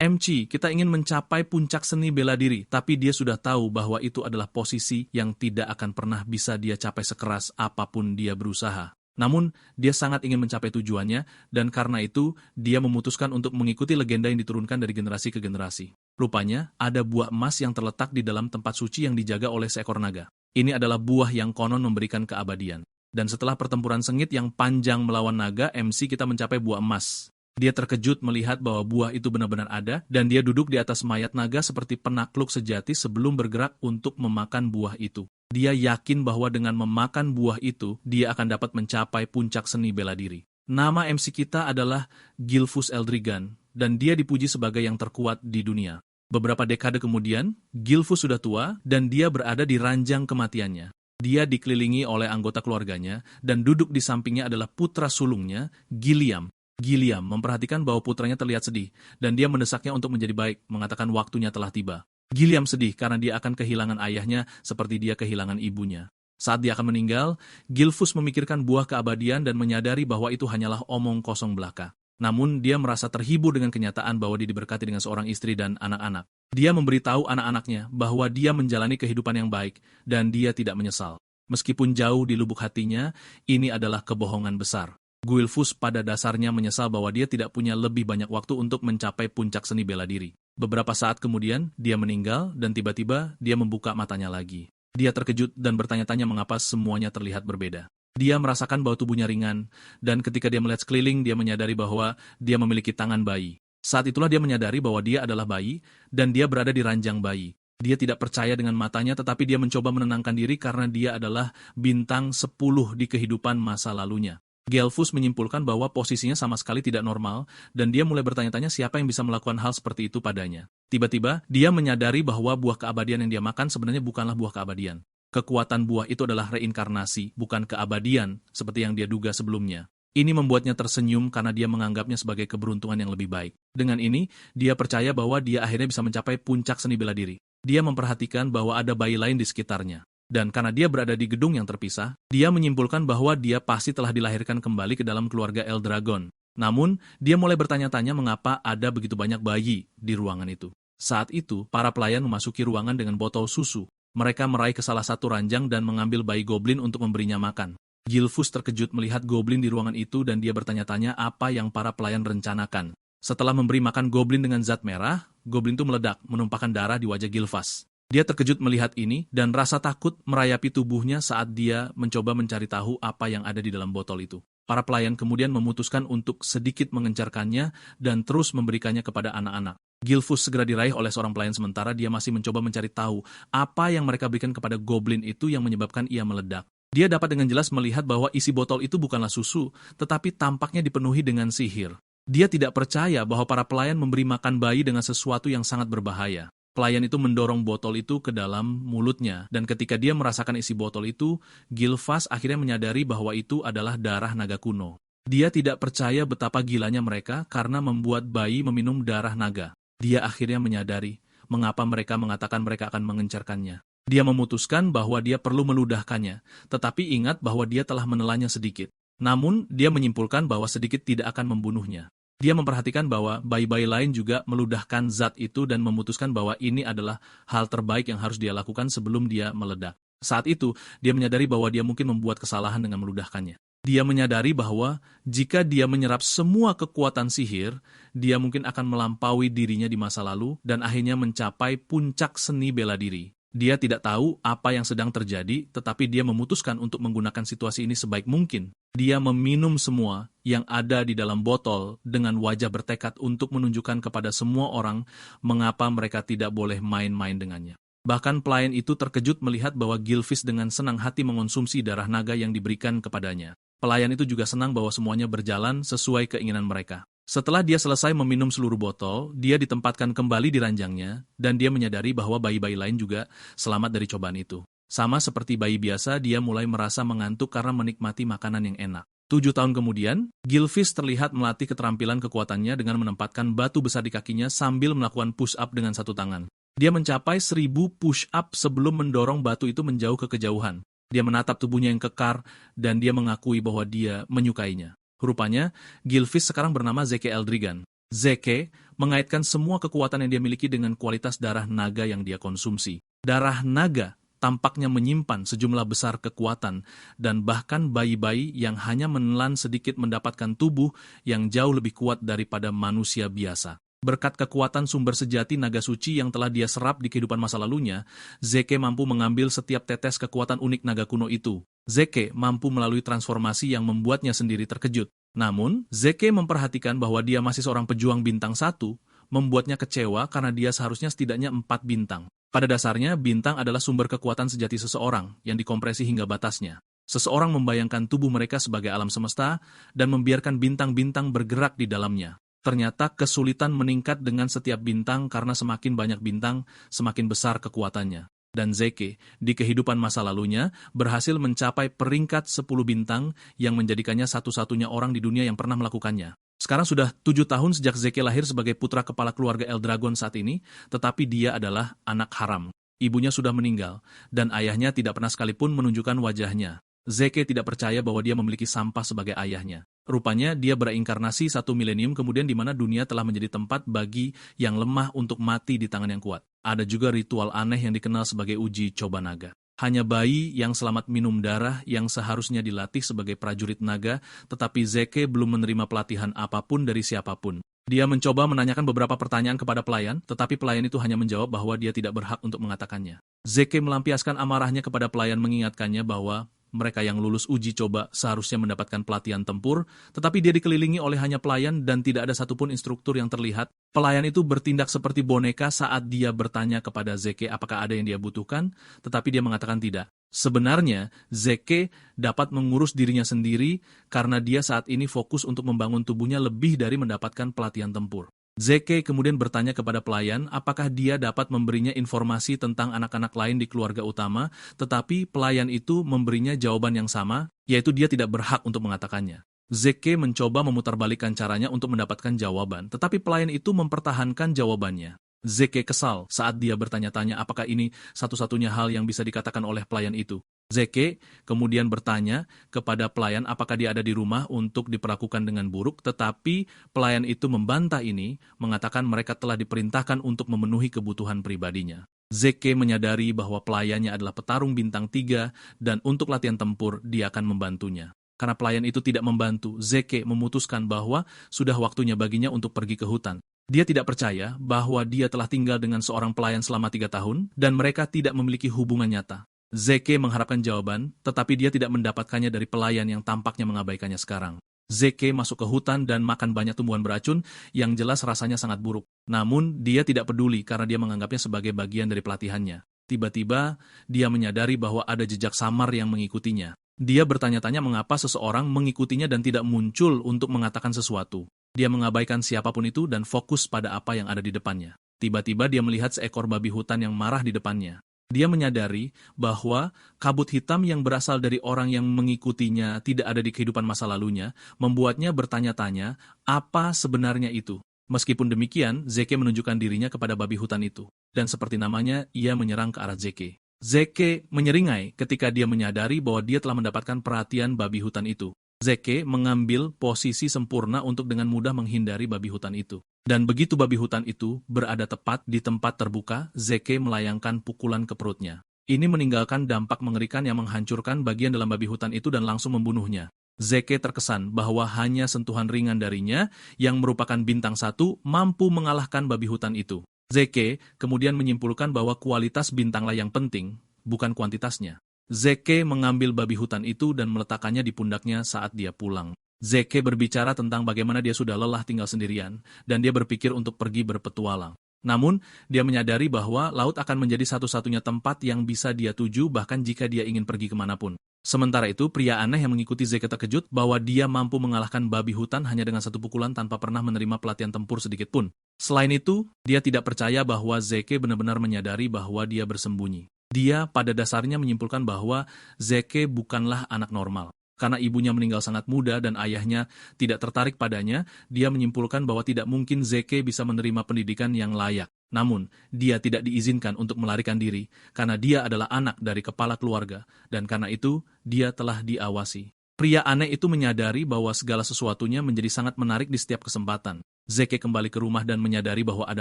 MC, kita ingin mencapai puncak seni bela diri, tapi dia sudah tahu bahwa itu adalah posisi yang tidak akan pernah bisa dia capai sekeras apapun dia berusaha. Namun, dia sangat ingin mencapai tujuannya, dan karena itu, dia memutuskan untuk mengikuti legenda yang diturunkan dari generasi ke generasi. Rupanya, ada buah emas yang terletak di dalam tempat suci yang dijaga oleh seekor naga. Ini adalah buah yang konon memberikan keabadian. Dan setelah pertempuran sengit yang panjang melawan naga, MC kita mencapai buah emas. Dia terkejut melihat bahwa buah itu benar-benar ada, dan dia duduk di atas mayat naga seperti penakluk sejati sebelum bergerak untuk memakan buah itu. Dia yakin bahwa dengan memakan buah itu, dia akan dapat mencapai puncak seni bela diri. Nama MC kita adalah Gilfus Eldrigan, dan dia dipuji sebagai yang terkuat di dunia. Beberapa dekade kemudian, Gilfus sudah tua, dan dia berada di ranjang kematiannya. Dia dikelilingi oleh anggota keluarganya, dan duduk di sampingnya adalah putra sulungnya, Gilliam. Gilliam memperhatikan bahwa putranya terlihat sedih, dan dia mendesaknya untuk menjadi baik, mengatakan waktunya telah tiba. Gilliam sedih karena dia akan kehilangan ayahnya seperti dia kehilangan ibunya. Saat dia akan meninggal, Gilfus memikirkan buah keabadian dan menyadari bahwa itu hanyalah omong kosong belaka. Namun, dia merasa terhibur dengan kenyataan bahwa dia diberkati dengan seorang istri dan anak-anak. Dia memberitahu anak-anaknya bahwa dia menjalani kehidupan yang baik, dan dia tidak menyesal. Meskipun jauh di lubuk hatinya, ini adalah kebohongan besar. Gilfus pada dasarnya menyesal bahwa dia tidak punya lebih banyak waktu untuk mencapai puncak seni bela diri. Beberapa saat kemudian, dia meninggal dan tiba-tiba dia membuka matanya lagi. Dia terkejut dan bertanya-tanya mengapa semuanya terlihat berbeda. Dia merasakan bahwa tubuhnya ringan, dan ketika dia melihat sekeliling, dia menyadari bahwa dia memiliki tangan bayi. Saat itulah dia menyadari bahwa dia adalah bayi, dan dia berada di ranjang bayi. Dia tidak percaya dengan matanya, tetapi dia mencoba menenangkan diri karena dia adalah bintang 10 di kehidupan masa lalunya. Gilfus menyimpulkan bahwa posisinya sama sekali tidak normal, dan dia mulai bertanya-tanya siapa yang bisa melakukan hal seperti itu padanya. Tiba-tiba, dia menyadari bahwa buah keabadian yang dia makan sebenarnya bukanlah buah keabadian. Kekuatan buah itu adalah reinkarnasi, bukan keabadian, seperti yang dia duga sebelumnya. Ini membuatnya tersenyum karena dia menganggapnya sebagai keberuntungan yang lebih baik. Dengan ini, dia percaya bahwa dia akhirnya bisa mencapai puncak seni bela diri. Dia memperhatikan bahwa ada bayi lain di sekitarnya. Dan karena dia berada di gedung yang terpisah, dia menyimpulkan bahwa dia pasti telah dilahirkan kembali ke dalam keluarga Eldragon. Namun, dia mulai bertanya-tanya mengapa ada begitu banyak bayi di ruangan itu. Saat itu, para pelayan memasuki ruangan dengan botol susu. Mereka meraih ke salah satu ranjang dan mengambil bayi goblin untuk memberinya makan. Gilfus terkejut melihat goblin di ruangan itu dan dia bertanya-tanya apa yang para pelayan rencanakan. Setelah memberi makan goblin dengan zat merah, goblin itu meledak, menumpahkan darah di wajah Gilfus. Dia terkejut melihat ini dan rasa takut merayapi tubuhnya saat dia mencoba mencari tahu apa yang ada di dalam botol itu. Para pelayan kemudian memutuskan untuk sedikit mengencarkannya dan terus memberikannya kepada anak-anak. Gilfus segera diraih oleh seorang pelayan sementara dia masih mencoba mencari tahu apa yang mereka berikan kepada goblin itu yang menyebabkan ia meledak. Dia dapat dengan jelas melihat bahwa isi botol itu bukanlah susu, tetapi tampaknya dipenuhi dengan sihir. Dia tidak percaya bahwa para pelayan memberi makan bayi dengan sesuatu yang sangat berbahaya. Pelayan itu mendorong botol itu ke dalam mulutnya, dan ketika dia merasakan isi botol itu, Gilfus akhirnya menyadari bahwa itu adalah darah naga kuno. Dia tidak percaya betapa gilanya mereka karena membuat bayi meminum darah naga. Dia akhirnya menyadari mengapa mereka mengatakan mereka akan mengencarkannya. Dia memutuskan bahwa dia perlu meludahkannya, tetapi ingat bahwa dia telah menelannya sedikit. Namun, dia menyimpulkan bahwa sedikit tidak akan membunuhnya. Dia memperhatikan bahwa bayi-bayi lain juga meludahkan zat itu dan memutuskan bahwa ini adalah hal terbaik yang harus dia lakukan sebelum dia meledak. Saat itu, dia menyadari bahwa dia mungkin membuat kesalahan dengan meludahkannya. Dia menyadari bahwa jika dia menyerap semua kekuatan sihir, dia mungkin akan melampaui dirinya di masa lalu dan akhirnya mencapai puncak seni bela diri. Dia tidak tahu apa yang sedang terjadi, tetapi dia memutuskan untuk menggunakan situasi ini sebaik mungkin. Dia meminum semua yang ada di dalam botol dengan wajah bertekad untuk menunjukkan kepada semua orang mengapa mereka tidak boleh main-main dengannya. Bahkan pelayan itu terkejut melihat bahwa Gilfus dengan senang hati mengonsumsi darah naga yang diberikan kepadanya. Pelayan itu juga senang bahwa semuanya berjalan sesuai keinginan mereka. Setelah dia selesai meminum seluruh botol, dia ditempatkan kembali di ranjangnya, dan dia menyadari bahwa bayi-bayi lain juga selamat dari cobaan itu. Sama seperti bayi biasa, dia mulai merasa mengantuk karena menikmati makanan yang enak. 7 tahun kemudian, Gilfus terlihat melatih keterampilan kekuatannya dengan menempatkan batu besar di kakinya sambil melakukan push-up dengan satu tangan. Dia mencapai 1000 push-up sebelum mendorong batu itu menjauh ke kejauhan. Dia menatap tubuhnya yang kekar, dan dia mengakui bahwa dia menyukainya. Rupanya, Gilfus sekarang bernama Zeke Eldrigan. Zeke mengaitkan semua kekuatan yang dia miliki dengan kualitas darah naga yang dia konsumsi. Darah naga tampaknya menyimpan sejumlah besar kekuatan, dan bahkan bayi-bayi yang hanya menelan sedikit mendapatkan tubuh yang jauh lebih kuat daripada manusia biasa. Berkat kekuatan sumber sejati naga suci yang telah dia serap di kehidupan masa lalunya, Zeke mampu mengambil setiap tetes kekuatan unik naga kuno itu. Zeke mampu melalui transformasi yang membuatnya sendiri terkejut. Namun, Zeke memperhatikan bahwa dia masih seorang pejuang bintang 1, membuatnya kecewa karena dia seharusnya setidaknya 4 bintang. Pada dasarnya, bintang adalah sumber kekuatan sejati seseorang yang dikompresi hingga batasnya. Seseorang membayangkan tubuh mereka sebagai alam semesta dan membiarkan bintang-bintang bergerak di dalamnya. Ternyata kesulitan meningkat dengan setiap bintang karena semakin banyak bintang, semakin besar kekuatannya. Dan Zeke, di kehidupan masa lalunya, berhasil mencapai peringkat 10 bintang yang menjadikannya satu-satunya orang di dunia yang pernah melakukannya. Sekarang sudah 7 tahun sejak Zeke lahir sebagai putra kepala keluarga Eldragon saat ini, tetapi dia adalah anak haram. Ibunya sudah meninggal, dan ayahnya tidak pernah sekalipun menunjukkan wajahnya. Zeke tidak percaya bahwa dia memiliki sampah sebagai ayahnya. Rupanya dia bereinkarnasi 1 milenium kemudian di mana dunia telah menjadi tempat bagi yang lemah untuk mati di tangan yang kuat. Ada juga ritual aneh yang dikenal sebagai uji coba naga. Hanya bayi yang selamat minum darah yang seharusnya dilatih sebagai prajurit naga, tetapi Zeke belum menerima pelatihan apapun dari siapapun. Dia mencoba menanyakan beberapa pertanyaan kepada pelayan, tetapi pelayan itu hanya menjawab bahwa dia tidak berhak untuk mengatakannya. Zeke melampiaskan amarahnya kepada pelayan mengingatkannya bahwa mereka yang lulus uji coba seharusnya mendapatkan pelatihan tempur, tetapi dia dikelilingi oleh hanya pelayan dan tidak ada satupun instruktur yang terlihat. Pelayan itu bertindak seperti boneka saat dia bertanya kepada Zeke apakah ada yang dia butuhkan, tetapi dia mengatakan tidak. Sebenarnya, Zeke dapat mengurus dirinya sendiri karena dia saat ini fokus untuk membangun tubuhnya lebih dari mendapatkan pelatihan tempur. Zeke kemudian bertanya kepada pelayan apakah dia dapat memberinya informasi tentang anak-anak lain di keluarga utama, tetapi pelayan itu memberinya jawaban yang sama, yaitu dia tidak berhak untuk mengatakannya. Zeke mencoba memutarbalikkan caranya untuk mendapatkan jawaban, tetapi pelayan itu mempertahankan jawabannya. Zeke kesal saat dia bertanya-tanya apakah ini satu-satunya hal yang bisa dikatakan oleh pelayan itu. Zeke kemudian bertanya kepada pelayan apakah dia ada di rumah untuk diperlakukan dengan buruk, tetapi pelayan itu membantah ini, mengatakan mereka telah diperintahkan untuk memenuhi kebutuhan pribadinya. Zeke menyadari bahwa pelayannya adalah petarung bintang 3 dan untuk latihan tempur dia akan membantunya. Karena pelayan itu tidak membantu, Zeke memutuskan bahwa sudah waktunya baginya untuk pergi ke hutan. Dia tidak percaya bahwa dia telah tinggal dengan seorang pelayan selama 3 tahun dan mereka tidak memiliki hubungan nyata. Zeke mengharapkan jawaban, tetapi dia tidak mendapatkannya dari pelayan yang tampaknya mengabaikannya sekarang. Zeke masuk ke hutan dan makan banyak tumbuhan beracun yang jelas rasanya sangat buruk. Namun, dia tidak peduli karena dia menganggapnya sebagai bagian dari pelatihannya. Tiba-tiba, dia menyadari bahwa ada jejak samar yang mengikutinya. Dia bertanya-tanya mengapa seseorang mengikutinya dan tidak muncul untuk mengatakan sesuatu. Dia mengabaikan siapapun itu dan fokus pada apa yang ada di depannya. Tiba-tiba dia melihat seekor babi hutan yang marah di depannya. Dia menyadari bahwa kabut hitam yang berasal dari orang yang mengikutinya tidak ada di kehidupan masa lalunya, membuatnya bertanya-tanya apa sebenarnya itu. Meskipun demikian, Zeke menunjukkan dirinya kepada babi hutan itu. Dan seperti namanya, ia menyerang ke arah Zeke. Zeke menyeringai ketika dia menyadari bahwa dia telah mendapatkan perhatian babi hutan itu. Zeke mengambil posisi sempurna untuk dengan mudah menghindari babi hutan itu. Dan begitu babi hutan itu berada tepat di tempat terbuka, Zeke melayangkan pukulan ke perutnya. Ini meninggalkan dampak mengerikan yang menghancurkan bagian dalam babi hutan itu dan langsung membunuhnya. Zeke terkesan bahwa hanya sentuhan ringan darinya, yang merupakan bintang 1, mampu mengalahkan babi hutan itu. Zeke kemudian menyimpulkan bahwa kualitas bintanglah yang penting, bukan kuantitasnya. Zeke mengambil babi hutan itu dan meletakkannya di pundaknya saat dia pulang. Zeke berbicara tentang bagaimana dia sudah lelah tinggal sendirian, dan dia berpikir untuk pergi berpetualang. Namun, dia menyadari bahwa laut akan menjadi satu-satunya tempat yang bisa dia tuju bahkan jika dia ingin pergi kemanapun. Sementara itu, pria aneh yang mengikuti Zeke terkejut bahwa dia mampu mengalahkan babi hutan hanya dengan 1 pukulan tanpa pernah menerima pelatihan tempur sedikit pun. Selain itu, dia tidak percaya bahwa Zeke benar-benar menyadari bahwa dia bersembunyi. Dia pada dasarnya menyimpulkan bahwa Zeke bukanlah anak normal. Karena ibunya meninggal sangat muda dan ayahnya tidak tertarik padanya, dia menyimpulkan bahwa tidak mungkin Zeke bisa menerima pendidikan yang layak. Namun, dia tidak diizinkan untuk melarikan diri, karena dia adalah anak dari kepala keluarga, dan karena itu, dia telah diawasi. Pria aneh itu menyadari bahwa segala sesuatunya menjadi sangat menarik di setiap kesempatan. Zeke kembali ke rumah dan menyadari bahwa ada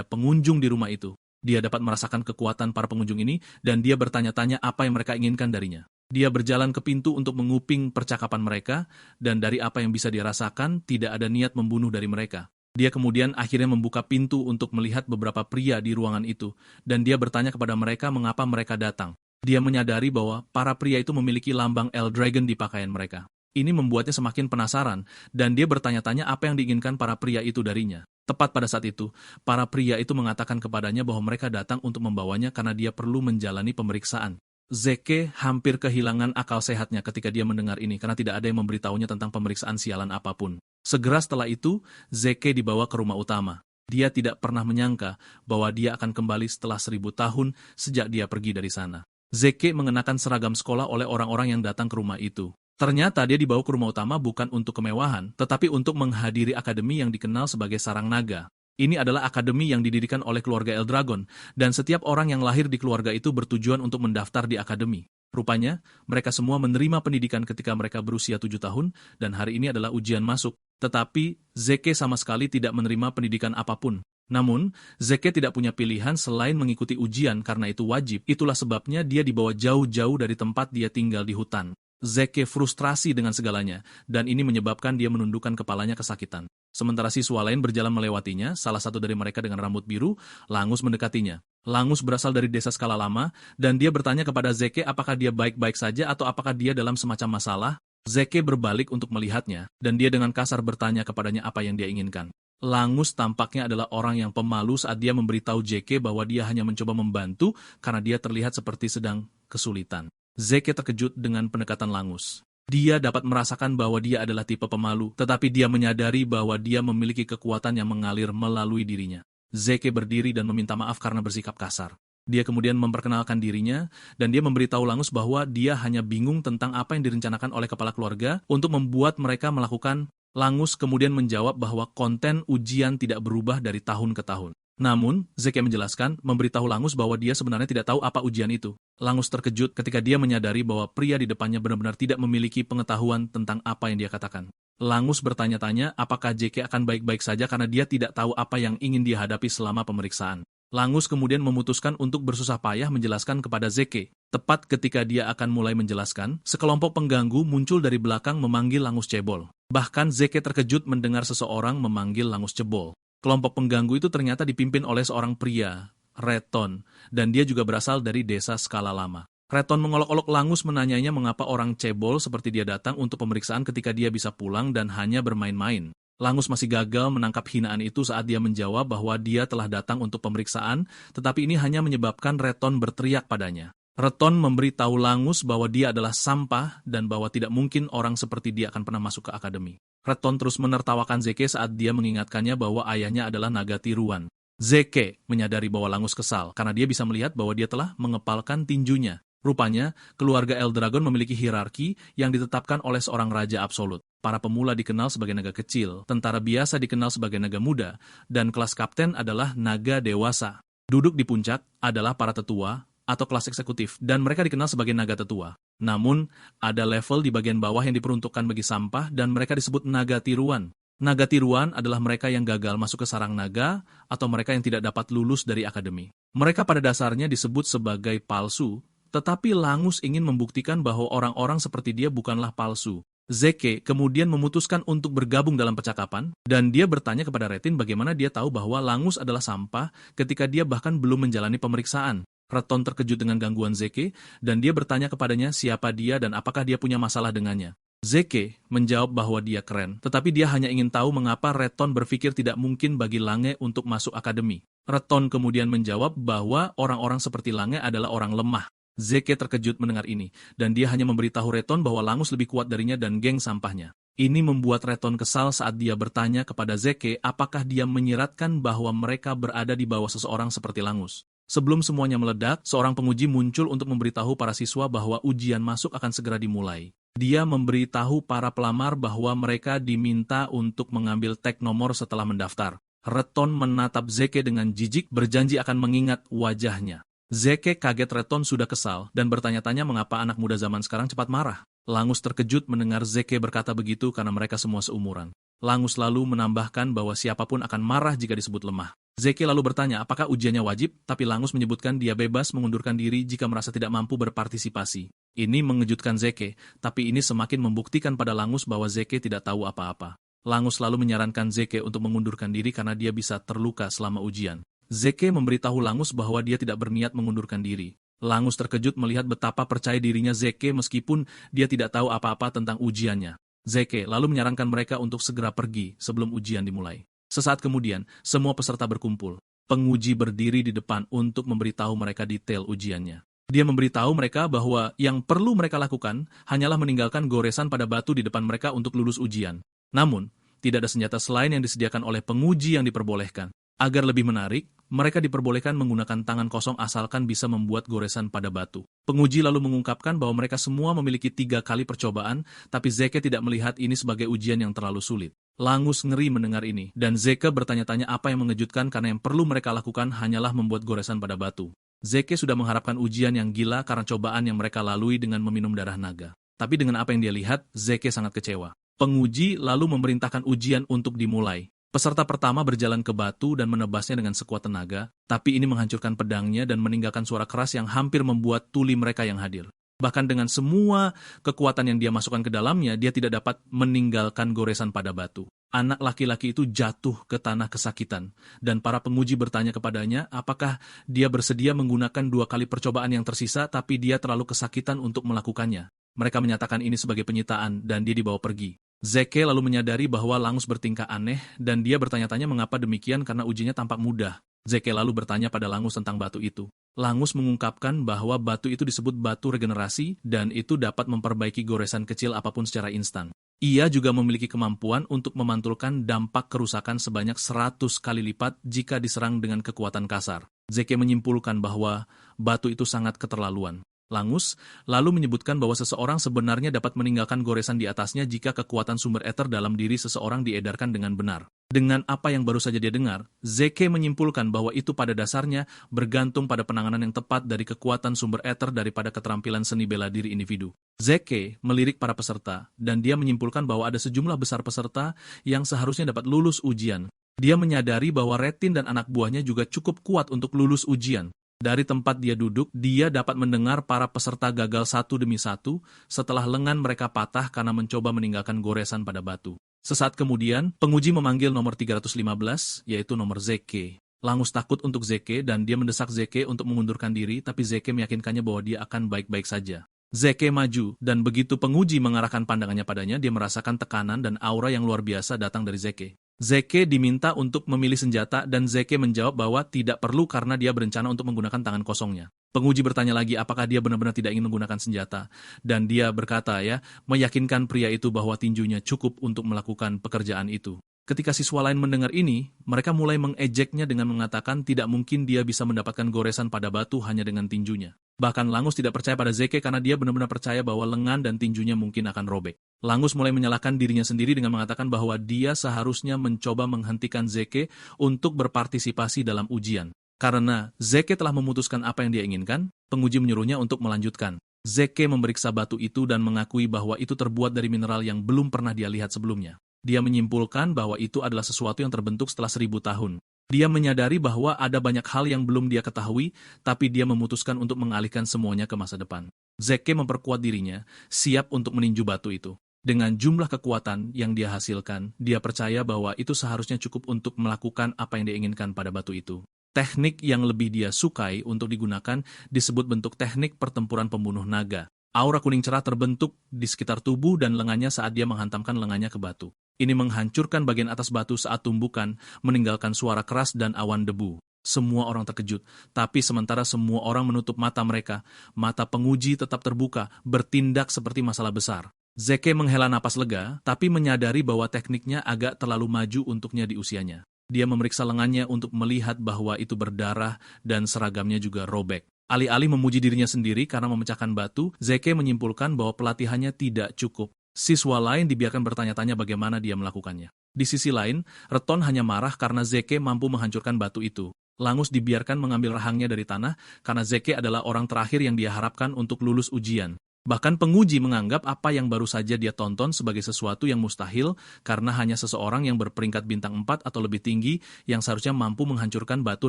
pengunjung di rumah itu. Dia dapat merasakan kekuatan para pengunjung ini, dan dia bertanya-tanya apa yang mereka inginkan darinya. Dia berjalan ke pintu untuk menguping percakapan mereka, dan dari apa yang bisa dia rasakan, tidak ada niat membunuh dari mereka. Dia kemudian akhirnya membuka pintu untuk melihat beberapa pria di ruangan itu, dan dia bertanya kepada mereka mengapa mereka datang. Dia menyadari bahwa para pria itu memiliki lambang Eldragon di pakaian mereka. Ini membuatnya semakin penasaran, dan dia bertanya-tanya apa yang diinginkan para pria itu darinya. Tepat pada saat itu, para pria itu mengatakan kepadanya bahwa mereka datang untuk membawanya karena dia perlu menjalani pemeriksaan. Zeke hampir kehilangan akal sehatnya ketika dia mendengar ini karena tidak ada yang memberitahunya tentang pemeriksaan sialan apapun. Segera setelah itu, Zeke dibawa ke rumah utama. Dia tidak pernah menyangka bahwa dia akan kembali setelah 1000 tahun sejak dia pergi dari sana. Zeke mengenakan seragam sekolah oleh orang-orang yang datang ke rumah itu. Ternyata dia dibawa ke rumah utama bukan untuk kemewahan, tetapi untuk menghadiri akademi yang dikenal sebagai Sarang Naga. Ini adalah akademi yang didirikan oleh keluarga Eldragon, dan setiap orang yang lahir di keluarga itu bertujuan untuk mendaftar di akademi. Rupanya, mereka semua menerima pendidikan ketika mereka berusia 7 tahun, dan hari ini adalah ujian masuk. Tetapi, Zeke sama sekali tidak menerima pendidikan apapun. Namun, Zeke tidak punya pilihan selain mengikuti ujian karena itu wajib. Itulah sebabnya dia dibawa jauh-jauh dari tempat dia tinggal di hutan. Zeke frustrasi dengan segalanya, dan ini menyebabkan dia menundukkan kepalanya kesakitan. Sementara siswa lain berjalan melewatinya, salah satu dari mereka dengan rambut biru, Langus mendekatinya. Langus berasal dari desa skala lama, dan dia bertanya kepada Zeke apakah dia baik-baik saja atau apakah dia dalam semacam masalah. Zeke berbalik untuk melihatnya, dan dia dengan kasar bertanya kepadanya apa yang dia inginkan. Langus tampaknya adalah orang yang pemalu saat dia memberitahu Zeke bahwa dia hanya mencoba membantu karena dia terlihat seperti sedang kesulitan. Zeke terkejut dengan pendekatan Langus. Dia dapat merasakan bahwa dia adalah tipe pemalu, tetapi dia menyadari bahwa dia memiliki kekuatan yang mengalir melalui dirinya. Zeke berdiri dan meminta maaf karena bersikap kasar. Dia kemudian memperkenalkan dirinya, dan dia memberitahu Langus bahwa dia hanya bingung tentang apa yang direncanakan oleh kepala keluarga untuk membuat mereka melakukan. Langus kemudian menjawab bahwa konten ujian tidak berubah dari tahun ke tahun. Namun, Zeke menjelaskan, memberitahu Langus bahwa dia sebenarnya tidak tahu apa ujian itu. Langus terkejut ketika dia menyadari bahwa pria di depannya benar-benar tidak memiliki pengetahuan tentang apa yang dia katakan. Langus bertanya-tanya apakah Zeke akan baik-baik saja karena dia tidak tahu apa yang ingin dia hadapi selama pemeriksaan. Langus kemudian memutuskan untuk bersusah payah menjelaskan kepada Zeke. Tepat ketika dia akan mulai menjelaskan, sekelompok pengganggu muncul dari belakang memanggil Langus cebol. Bahkan Zeke terkejut mendengar seseorang memanggil Langus cebol. Kelompok pengganggu itu ternyata dipimpin oleh seorang pria, Reton, dan dia juga berasal dari desa skala lama. Reton mengolok-olok Langus menanyanya mengapa orang cebol seperti dia datang untuk pemeriksaan ketika dia bisa pulang dan hanya bermain-main. Langus masih gagal menangkap hinaan itu saat dia menjawab bahwa dia telah datang untuk pemeriksaan, tetapi ini hanya menyebabkan Reton berteriak padanya. Reton memberitahu Langus bahwa dia adalah sampah dan bahwa tidak mungkin orang seperti dia akan pernah masuk ke akademi. Reton terus menertawakan Zeke saat dia mengingatkannya bahwa ayahnya adalah naga tiruan. Zeke menyadari bahwa Langus kesal karena dia bisa melihat bahwa dia telah mengepalkan tinjunya. Rupanya, keluarga Eldragon memiliki hierarki yang ditetapkan oleh seorang raja absolut. Para pemula dikenal sebagai naga kecil, tentara biasa dikenal sebagai naga muda, dan kelas kapten adalah naga dewasa. Duduk di puncak adalah para tetua atau kelas eksekutif, dan mereka dikenal sebagai naga tetua. Namun, ada level di bagian bawah yang diperuntukkan bagi sampah, dan mereka disebut naga tiruan. Naga tiruan adalah mereka yang gagal masuk ke sarang naga, atau mereka yang tidak dapat lulus dari akademi. Mereka pada dasarnya disebut sebagai palsu, tetapi Langus ingin membuktikan bahwa orang-orang seperti dia bukanlah palsu. Zeke kemudian memutuskan untuk bergabung dalam percakapan, dan dia bertanya kepada Retin bagaimana dia tahu bahwa Langus adalah sampah ketika dia bahkan belum menjalani pemeriksaan. Reton terkejut dengan gangguan Zeke, dan dia bertanya kepadanya siapa dia dan apakah dia punya masalah dengannya. Zeke menjawab bahwa dia keren, tetapi dia hanya ingin tahu mengapa Reton berpikir tidak mungkin bagi Lange untuk masuk akademi. Reton kemudian menjawab bahwa orang-orang seperti Lange adalah orang lemah. Zeke terkejut mendengar ini, dan dia hanya memberitahu Reton bahwa Langus lebih kuat darinya dan geng sampahnya. Ini membuat Reton kesal saat dia bertanya kepada Zeke apakah dia menyiratkan bahwa mereka berada di bawah seseorang seperti Langus. Sebelum semuanya meledak, seorang penguji muncul untuk memberitahu para siswa bahwa ujian masuk akan segera dimulai. Dia memberitahu para pelamar bahwa mereka diminta untuk mengambil tag nomor setelah mendaftar. Reton menatap Zeke dengan jijik, berjanji akan mengingat wajahnya. Zeke kaget Reton sudah kesal dan bertanya-tanya mengapa anak muda zaman sekarang cepat marah. Langus terkejut mendengar Zeke berkata begitu karena mereka semua seumuran. Langus lalu menambahkan bahwa siapapun akan marah jika disebut lemah. Zeke lalu bertanya apakah ujiannya wajib, tapi Langus menyebutkan dia bebas mengundurkan diri jika merasa tidak mampu berpartisipasi. Ini mengejutkan Zeke, tapi ini semakin membuktikan pada Langus bahwa Zeke tidak tahu apa-apa. Langus lalu menyarankan Zeke untuk mengundurkan diri karena dia bisa terluka selama ujian. Zeke memberitahu Langus bahwa dia tidak berniat mengundurkan diri. Langus terkejut melihat betapa percaya dirinya Zeke meskipun dia tidak tahu apa-apa tentang ujiannya. Zeke lalu menyarankan mereka untuk segera pergi sebelum ujian dimulai. Sesaat kemudian, semua peserta berkumpul. Penguji berdiri di depan untuk memberitahu mereka detail ujiannya. Dia memberitahu mereka bahwa yang perlu mereka lakukan hanyalah meninggalkan goresan pada batu di depan mereka untuk lulus ujian. Namun, tidak ada senjata selain yang disediakan oleh penguji yang diperbolehkan. Agar lebih menarik, mereka diperbolehkan menggunakan tangan kosong asalkan bisa membuat goresan pada batu. Penguji lalu mengungkapkan bahwa mereka semua memiliki 3 kali percobaan, tapi Zeke tidak melihat ini sebagai ujian yang terlalu sulit. Langus ngeri mendengar ini, dan Zeke bertanya-tanya apa yang mengejutkan karena yang perlu mereka lakukan hanyalah membuat goresan pada batu. Zeke sudah mengharapkan ujian yang gila karena cobaan yang mereka lalui dengan meminum darah naga. Tapi dengan apa yang dia lihat, Zeke sangat kecewa. Penguji lalu memerintahkan ujian untuk dimulai. Peserta pertama berjalan ke batu dan menebasnya dengan sekuat tenaga, tapi ini menghancurkan pedangnya dan meninggalkan suara keras yang hampir membuat tuli mereka yang hadir. Bahkan dengan semua kekuatan yang dia masukkan ke dalamnya, dia tidak dapat meninggalkan goresan pada batu. Anak laki-laki itu jatuh ke tanah kesakitan, dan para penguji bertanya kepadanya apakah dia bersedia menggunakan 2 kali percobaan yang tersisa, tapi dia terlalu kesakitan untuk melakukannya. Mereka menyatakan ini sebagai penyitaan, dan dia dibawa pergi. Zeke lalu menyadari bahwa Langus bertingkah aneh, dan dia bertanya-tanya mengapa demikian karena ujiannya tampak mudah. Zeke lalu bertanya pada Langus tentang batu itu. Langus mengungkapkan bahwa batu itu disebut batu regenerasi, dan itu dapat memperbaiki goresan kecil apapun secara instan. Ia juga memiliki kemampuan untuk memantulkan dampak kerusakan sebanyak 100 kali lipat jika diserang dengan kekuatan kasar. Zeke menyimpulkan bahwa batu itu sangat keterlaluan. Langus lalu menyebutkan bahwa seseorang sebenarnya dapat meninggalkan goresan di atasnya jika kekuatan sumber eter dalam diri seseorang diedarkan dengan benar. Dengan apa yang baru saja dia dengar, Zeke menyimpulkan bahwa itu pada dasarnya bergantung pada penanganan yang tepat dari kekuatan sumber eter daripada keterampilan seni bela diri individu. Zeke melirik para peserta, dan dia menyimpulkan bahwa ada sejumlah besar peserta yang seharusnya dapat lulus ujian. Dia menyadari bahwa Retin dan anak buahnya juga cukup kuat untuk lulus ujian. Dari tempat dia duduk, dia dapat mendengar para peserta gagal satu demi satu setelah lengan mereka patah karena mencoba meninggalkan goresan pada batu. Sesaat kemudian, penguji memanggil nomor 315, yaitu nomor Zeke. Langus takut untuk Zeke dan dia mendesak Zeke untuk mengundurkan diri, tapi Zeke meyakinkannya bahwa dia akan baik-baik saja. Zeke maju, dan begitu penguji mengarahkan pandangannya padanya, dia merasakan tekanan dan aura yang luar biasa datang dari Zeke. Zeke diminta untuk memilih senjata dan Zeke menjawab bahwa tidak perlu karena dia berencana untuk menggunakan tangan kosongnya. Penguji bertanya lagi apakah dia benar-benar tidak ingin menggunakan senjata. Dan dia berkata meyakinkan pria itu bahwa tinjunya cukup untuk melakukan pekerjaan itu. Ketika siswa lain mendengar ini, mereka mulai mengejeknya dengan mengatakan tidak mungkin dia bisa mendapatkan goresan pada batu hanya dengan tinjunya. Bahkan Langus tidak percaya pada Zeke karena dia benar-benar percaya bahwa lengan dan tinjunya mungkin akan robek. Langus mulai menyalahkan dirinya sendiri dengan mengatakan bahwa dia seharusnya mencoba menghentikan Zeke untuk berpartisipasi dalam ujian. Karena Zeke telah memutuskan apa yang dia inginkan, penguji menyuruhnya untuk melanjutkan. Zeke memeriksa batu itu dan mengakui bahwa itu terbuat dari mineral yang belum pernah dia lihat sebelumnya. Dia menyimpulkan bahwa itu adalah sesuatu yang terbentuk setelah 1000 tahun. Dia menyadari bahwa ada banyak hal yang belum dia ketahui, tapi dia memutuskan untuk mengalihkan semuanya ke masa depan. Zeke memperkuat dirinya, siap untuk meninju batu itu. Dengan jumlah kekuatan yang dia hasilkan, dia percaya bahwa itu seharusnya cukup untuk melakukan apa yang dia inginkan pada batu itu. Teknik yang lebih dia sukai untuk digunakan disebut bentuk teknik pertempuran pembunuh naga. Aura kuning cerah terbentuk di sekitar tubuh dan lengannya saat dia menghantamkan lengannya ke batu. Ini menghancurkan bagian atas batu saat tumbukan, meninggalkan suara keras dan awan debu. Semua orang terkejut, tapi sementara semua orang menutup mata mereka, mata penguji tetap terbuka, bertindak seperti masalah besar. Zeke menghela napas lega, tapi menyadari bahwa tekniknya agak terlalu maju untuknya di usianya. Dia memeriksa lengannya untuk melihat bahwa itu berdarah dan seragamnya juga robek. Alih-alih memuji dirinya sendiri karena memecahkan batu, Zeke menyimpulkan bahwa pelatihannya tidak cukup. Siswa lain dibiarkan bertanya-tanya bagaimana dia melakukannya. Di sisi lain, Reton hanya marah karena Zeke mampu menghancurkan batu itu. Langus dibiarkan mengambil rahangnya dari tanah karena Zeke adalah orang terakhir yang dia harapkan untuk lulus ujian. Bahkan penguji menganggap apa yang baru saja dia tonton sebagai sesuatu yang mustahil karena hanya seseorang yang berperingkat bintang 4 atau lebih tinggi yang seharusnya mampu menghancurkan batu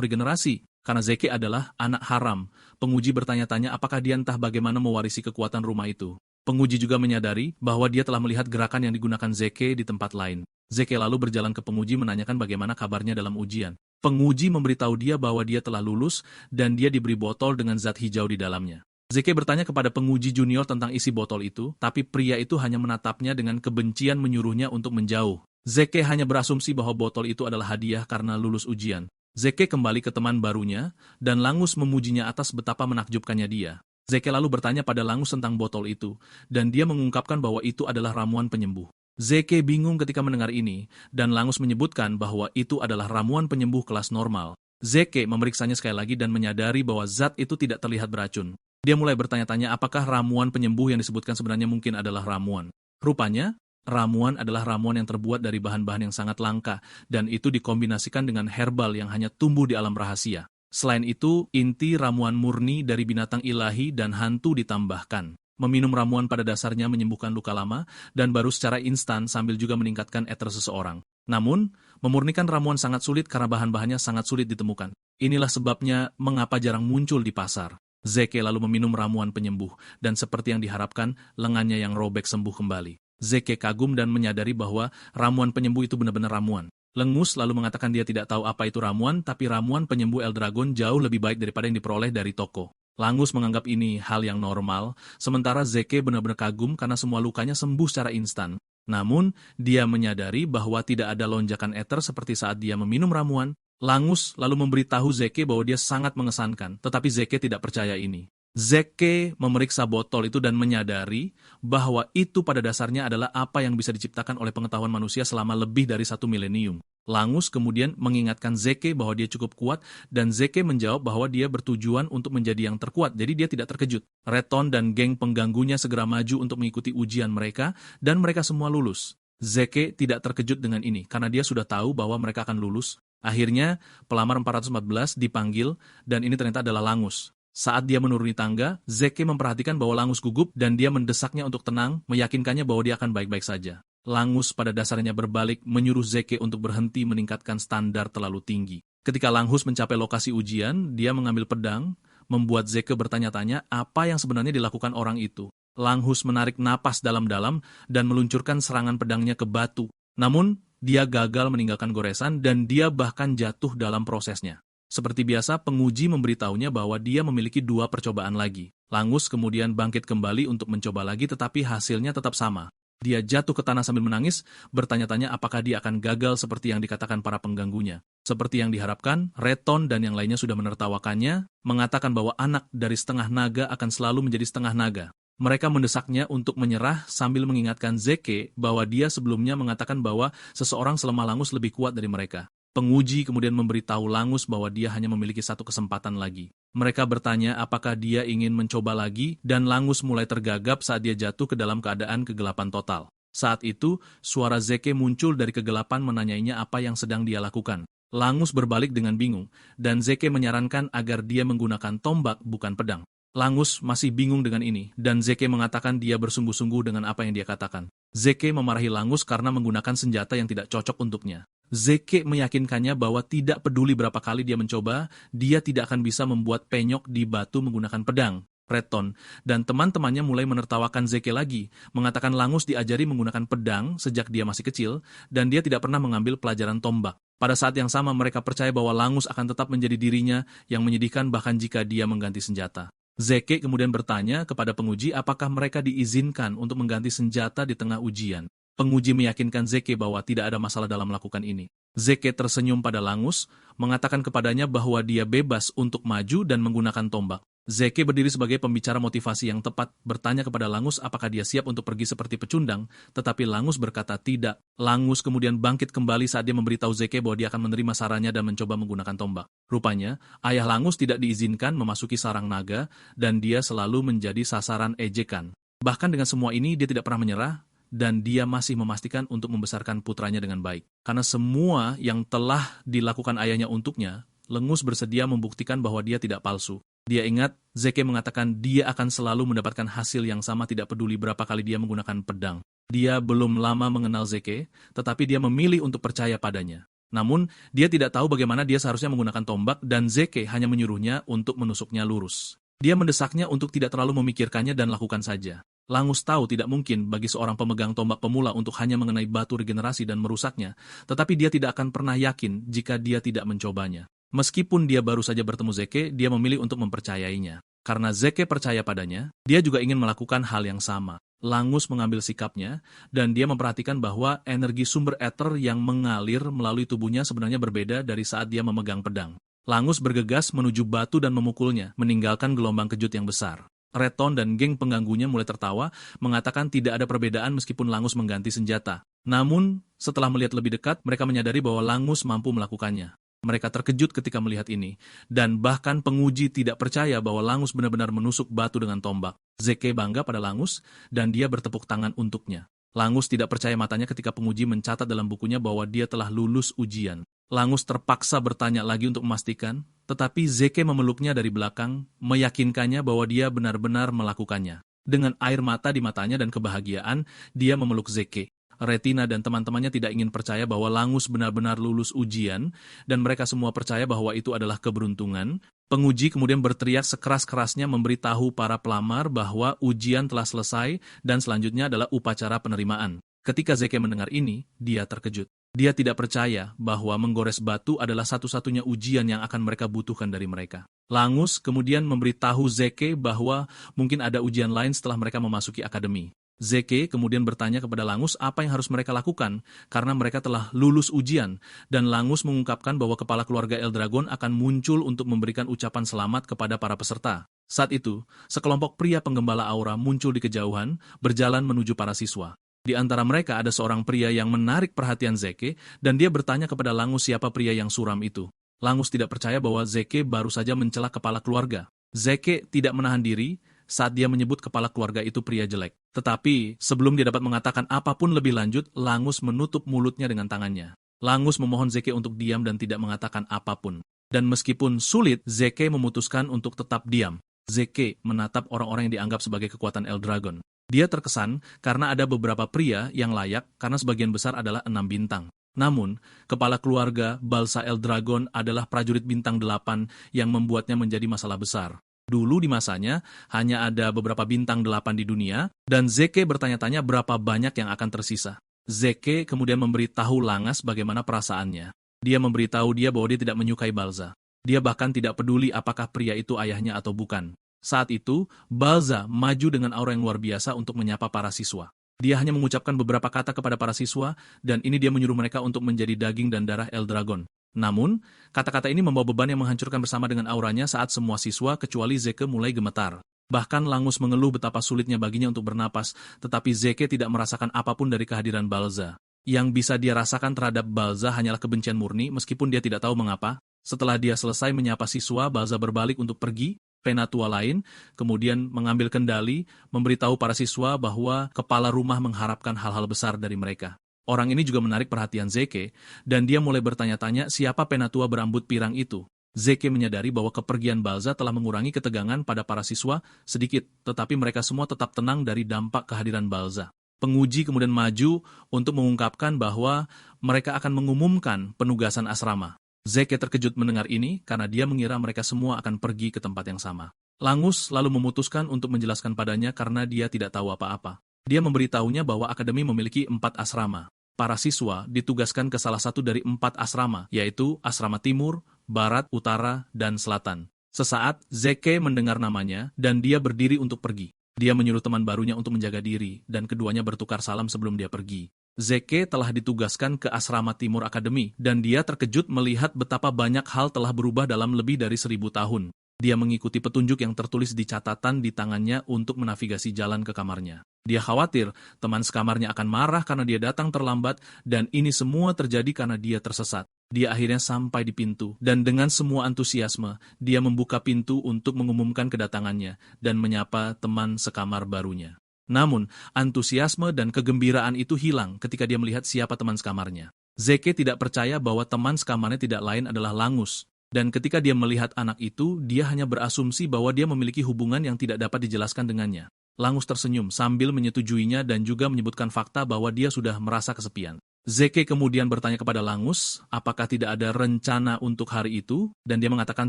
regenerasi. Karena Zeke adalah anak haram, penguji bertanya-tanya apakah dia entah bagaimana mewarisi kekuatan rumah itu. Penguji juga menyadari bahwa dia telah melihat gerakan yang digunakan Zeke di tempat lain. Zeke lalu berjalan ke penguji menanyakan bagaimana kabarnya dalam ujian. Penguji memberitahu dia bahwa dia telah lulus dan dia diberi botol dengan zat hijau di dalamnya. Zeke bertanya kepada penguji junior tentang isi botol itu, tapi pria itu hanya menatapnya dengan kebencian menyuruhnya untuk menjauh. Zeke hanya berasumsi bahwa botol itu adalah hadiah karena lulus ujian. Zeke kembali ke teman barunya, dan Langus memujinya atas betapa menakjubkannya dia. Zeke lalu bertanya pada Langus tentang botol itu, dan dia mengungkapkan bahwa itu adalah ramuan penyembuh. Zeke bingung ketika mendengar ini, dan Langus menyebutkan bahwa itu adalah ramuan penyembuh kelas normal. Zeke memeriksanya sekali lagi dan menyadari bahwa zat itu tidak terlihat beracun. Dia mulai bertanya-tanya apakah ramuan penyembuh yang disebutkan sebenarnya mungkin adalah ramuan. Rupanya, ramuan adalah ramuan yang terbuat dari bahan-bahan yang sangat langka, dan itu dikombinasikan dengan herbal yang hanya tumbuh di alam rahasia. Selain itu, inti ramuan murni dari binatang ilahi dan hantu ditambahkan. Meminum ramuan pada dasarnya menyembuhkan luka lama, dan baru secara instan sambil juga meningkatkan eter seseorang. Namun, memurnikan ramuan sangat sulit karena bahan-bahannya sangat sulit ditemukan. Inilah sebabnya mengapa jarang muncul di pasar. Zeke lalu meminum ramuan penyembuh, dan seperti yang diharapkan, lengannya yang robek sembuh kembali. Zeke kagum dan menyadari bahwa ramuan penyembuh itu benar-benar ramuan. Langus lalu mengatakan dia tidak tahu apa itu ramuan, tapi ramuan penyembuh Eldragon jauh lebih baik daripada yang diperoleh dari toko. Langus menganggap ini hal yang normal, sementara Zeke benar-benar kagum karena semua lukanya sembuh secara instan. Namun, dia menyadari bahwa tidak ada lonjakan eter seperti saat dia meminum ramuan. Langus lalu memberitahu Zeke bahwa dia sangat mengesankan, tetapi Zeke tidak percaya ini. Zeke memeriksa botol itu dan menyadari bahwa itu pada dasarnya adalah apa yang bisa diciptakan oleh pengetahuan manusia selama lebih dari 1 milenium. Langus kemudian mengingatkan Zeke bahwa dia cukup kuat, dan Zeke menjawab bahwa dia bertujuan untuk menjadi yang terkuat, jadi dia tidak terkejut. Reton dan geng pengganggunya segera maju untuk mengikuti ujian mereka, dan mereka semua lulus. Zeke tidak terkejut dengan ini, karena dia sudah tahu bahwa mereka akan lulus. Akhirnya, pelamar 414 dipanggil, dan ini ternyata adalah Langus. Saat dia menuruni tangga, Zeke memperhatikan bahwa Langus gugup, dan dia mendesaknya untuk tenang, meyakinkannya bahwa dia akan baik-baik saja. Langus pada dasarnya berbalik menyuruh Zeke untuk berhenti meningkatkan standar terlalu tinggi. Ketika Langus mencapai lokasi ujian, dia mengambil pedang, membuat Zeke bertanya-tanya apa yang sebenarnya dilakukan orang itu. Langus menarik napas dalam-dalam dan meluncurkan serangan pedangnya ke batu. Namun, dia gagal meninggalkan goresan dan dia bahkan jatuh dalam prosesnya. Seperti biasa, penguji memberitahunya bahwa dia memiliki 2 percobaan lagi. Langus kemudian bangkit kembali untuk mencoba lagi, tetapi hasilnya tetap sama. Dia jatuh ke tanah sambil menangis, bertanya-tanya apakah dia akan gagal seperti yang dikatakan para pengganggunya. Seperti yang diharapkan, Reton dan yang lainnya sudah menertawakannya, mengatakan bahwa anak dari setengah naga akan selalu menjadi setengah naga. Mereka mendesaknya untuk menyerah sambil mengingatkan Zeke bahwa dia sebelumnya mengatakan bahwa seseorang selemah Langus lebih kuat dari mereka. Penguji kemudian memberitahu Langus bahwa dia hanya memiliki 1 kesempatan lagi. Mereka bertanya apakah dia ingin mencoba lagi, dan Langus mulai tergagap saat dia jatuh ke dalam keadaan kegelapan total. Saat itu, suara Zeke muncul dari kegelapan menanyainya apa yang sedang dia lakukan. Langus berbalik dengan bingung, dan Zeke menyarankan agar dia menggunakan tombak bukan pedang. Langus masih bingung dengan ini, dan Zeke mengatakan dia bersungguh-sungguh dengan apa yang dia katakan. Zeke memarahi Langus karena menggunakan senjata yang tidak cocok untuknya. Zeke meyakinkannya bahwa tidak peduli berapa kali dia mencoba, dia tidak akan bisa membuat penyok di batu menggunakan pedang. Reton dan teman-temannya mulai menertawakan Zeke lagi, mengatakan Langus diajari menggunakan pedang sejak dia masih kecil, dan dia tidak pernah mengambil pelajaran tombak. Pada saat yang sama mereka percaya bahwa Langus akan tetap menjadi dirinya yang menyedihkan bahkan jika dia mengganti senjata. Zeke kemudian bertanya kepada penguji apakah mereka diizinkan untuk mengganti senjata di tengah ujian. Penguji meyakinkan Zeke bahwa tidak ada masalah dalam melakukan ini. Zeke tersenyum pada Langus, mengatakan kepadanya bahwa dia bebas untuk maju dan menggunakan tombak. Zeke berdiri sebagai pembicara motivasi yang tepat, bertanya kepada Langus apakah dia siap untuk pergi seperti pecundang, tetapi Langus berkata tidak. Langus kemudian bangkit kembali saat dia memberitahu Zeke bahwa dia akan menerima sarannya dan mencoba menggunakan tombak. Rupanya, ayah Langus tidak diizinkan memasuki sarang naga, dan dia selalu menjadi sasaran ejekan. Bahkan dengan semua ini, dia tidak pernah menyerah, dan dia masih memastikan untuk membesarkan putranya dengan baik. Karena semua yang telah dilakukan ayahnya untuknya, Langus bersedia membuktikan bahwa dia tidak palsu. Dia ingat, Zeke mengatakan dia akan selalu mendapatkan hasil yang sama tidak peduli berapa kali dia menggunakan pedang. Dia belum lama mengenal Zeke, tetapi dia memilih untuk percaya padanya. Namun, dia tidak tahu bagaimana dia seharusnya menggunakan tombak dan Zeke hanya menyuruhnya untuk menusuknya lurus. Dia mendesaknya untuk tidak terlalu memikirkannya dan lakukan saja. Langus tahu tidak mungkin bagi seorang pemegang tombak pemula untuk hanya mengenai batu regenerasi dan merusaknya, tetapi dia tidak akan pernah yakin jika dia tidak mencobanya. Meskipun dia baru saja bertemu Zeke, dia memilih untuk mempercayainya. Karena Zeke percaya padanya, dia juga ingin melakukan hal yang sama. Langus mengambil sikapnya, dan dia memperhatikan bahwa energi sumber ether yang mengalir melalui tubuhnya sebenarnya berbeda dari saat dia memegang pedang. Langus bergegas menuju batu dan memukulnya, meninggalkan gelombang kejut yang besar. Reton dan geng pengganggunya mulai tertawa, mengatakan tidak ada perbedaan meskipun Langus mengganti senjata. Namun, setelah melihat lebih dekat, mereka menyadari bahwa Langus mampu melakukannya. Mereka terkejut ketika melihat ini, dan bahkan penguji tidak percaya bahwa Langus benar-benar menusuk batu dengan tombak. Zeke bangga pada Langus, dan dia bertepuk tangan untuknya. Langus tidak percaya matanya ketika penguji mencatat dalam bukunya bahwa dia telah lulus ujian. Langus terpaksa bertanya lagi untuk memastikan, tetapi Zeke memeluknya dari belakang, meyakinkannya bahwa dia benar-benar melakukannya. Dengan air mata di matanya dan kebahagiaan, dia memeluk Zeke. Retina dan teman-temannya tidak ingin percaya bahwa Langus benar-benar lulus ujian, dan mereka semua percaya bahwa itu adalah keberuntungan. Penguji kemudian berteriak sekeras-kerasnya memberitahu para pelamar bahwa ujian telah selesai, dan selanjutnya adalah upacara penerimaan. Ketika Zeke mendengar ini, dia terkejut. Dia tidak percaya bahwa menggores batu adalah satu-satunya ujian yang akan mereka butuhkan dari mereka. Langus kemudian memberitahu Zeke bahwa mungkin ada ujian lain setelah mereka memasuki akademi. Zeke kemudian bertanya kepada Langus apa yang harus mereka lakukan, karena mereka telah lulus ujian, dan Langus mengungkapkan bahwa kepala keluarga Eldragon akan muncul untuk memberikan ucapan selamat kepada para peserta. Saat itu, sekelompok pria penggembala aura muncul di kejauhan, berjalan menuju para siswa. Di antara mereka ada seorang pria yang menarik perhatian Zeke, dan dia bertanya kepada Langus siapa pria yang suram itu. Langus tidak percaya bahwa Zeke baru saja mencela kepala keluarga. Zeke tidak menahan diri saat dia menyebut kepala keluarga itu pria jelek. Tetapi, sebelum dia dapat mengatakan apapun lebih lanjut, Langus menutup mulutnya dengan tangannya. Langus memohon Zeke untuk diam dan tidak mengatakan apapun. Dan meskipun sulit, Zeke memutuskan untuk tetap diam. Zeke menatap orang-orang yang dianggap sebagai kekuatan Eldragon. Dia terkesan karena ada beberapa pria yang layak karena sebagian besar adalah 6 bintang. Namun, kepala keluarga Balsa Eldragon adalah prajurit bintang 8 yang membuatnya menjadi masalah besar. Dulu di masanya, hanya ada beberapa bintang 8 di dunia, dan Zeke bertanya-tanya berapa banyak yang akan tersisa. Zeke kemudian memberitahu Langas bagaimana perasaannya. Dia memberitahu dia bahwa dia tidak menyukai Balza. Dia bahkan tidak peduli apakah pria itu ayahnya atau bukan. Saat itu, Balza maju dengan aura yang luar biasa untuk menyapa para siswa. Dia hanya mengucapkan beberapa kata kepada para siswa, dan ini dia menyuruh mereka untuk menjadi daging dan darah Eldragon. Namun, kata-kata ini membawa beban yang menghancurkan bersama dengan auranya saat semua siswa kecuali Zeke mulai gemetar. Bahkan Langus mengeluh betapa sulitnya baginya untuk bernapas, tetapi Zeke tidak merasakan apapun dari kehadiran Balza. Yang bisa dia rasakan terhadap Balza hanyalah kebencian murni meskipun dia tidak tahu mengapa. Setelah dia selesai menyapa siswa, Balza berbalik untuk pergi. Penatua lain kemudian mengambil kendali, memberitahu para siswa bahwa kepala rumah mengharapkan hal-hal besar dari mereka. Orang ini juga menarik perhatian Zeke, dan dia mulai bertanya-tanya siapa penatua berambut pirang itu. Zeke menyadari bahwa kepergian Balza telah mengurangi ketegangan pada para siswa sedikit, tetapi mereka semua tetap tenang dari dampak kehadiran Balza. Penguji kemudian maju untuk mengungkapkan bahwa mereka akan mengumumkan penugasan asrama. Zeke terkejut mendengar ini karena dia mengira mereka semua akan pergi ke tempat yang sama. Langus lalu memutuskan untuk menjelaskan padanya karena dia tidak tahu apa-apa. Dia memberitahunya bahwa akademi memiliki 4 asrama. Para siswa ditugaskan ke salah satu dari 4 asrama, yaitu asrama timur, barat, utara, dan selatan. Sesaat, Zeke mendengar namanya, dan dia berdiri untuk pergi. Dia menyuruh teman barunya untuk menjaga diri, dan keduanya bertukar salam sebelum dia pergi. Zeke telah ditugaskan ke asrama timur akademi, dan dia terkejut melihat betapa banyak hal telah berubah dalam lebih dari 1000 tahun. Dia mengikuti petunjuk yang tertulis di catatan di tangannya untuk menavigasi jalan ke kamarnya. Dia khawatir teman sekamarnya akan marah karena dia datang terlambat, dan ini semua terjadi karena dia tersesat. Dia akhirnya sampai di pintu, dan dengan semua antusiasme, dia membuka pintu untuk mengumumkan kedatangannya dan menyapa teman sekamar barunya. Namun, antusiasme dan kegembiraan itu hilang ketika dia melihat siapa teman sekamarnya. Zeke tidak percaya bahwa teman sekamarnya tidak lain adalah Langus. Dan ketika dia melihat anak itu, dia hanya berasumsi bahwa dia memiliki hubungan yang tidak dapat dijelaskan dengannya. Langus tersenyum sambil menyetujuinya dan juga menyebutkan fakta bahwa dia sudah merasa kesepian. Zeke kemudian bertanya kepada Langus, apakah tidak ada rencana untuk hari itu, dan dia mengatakan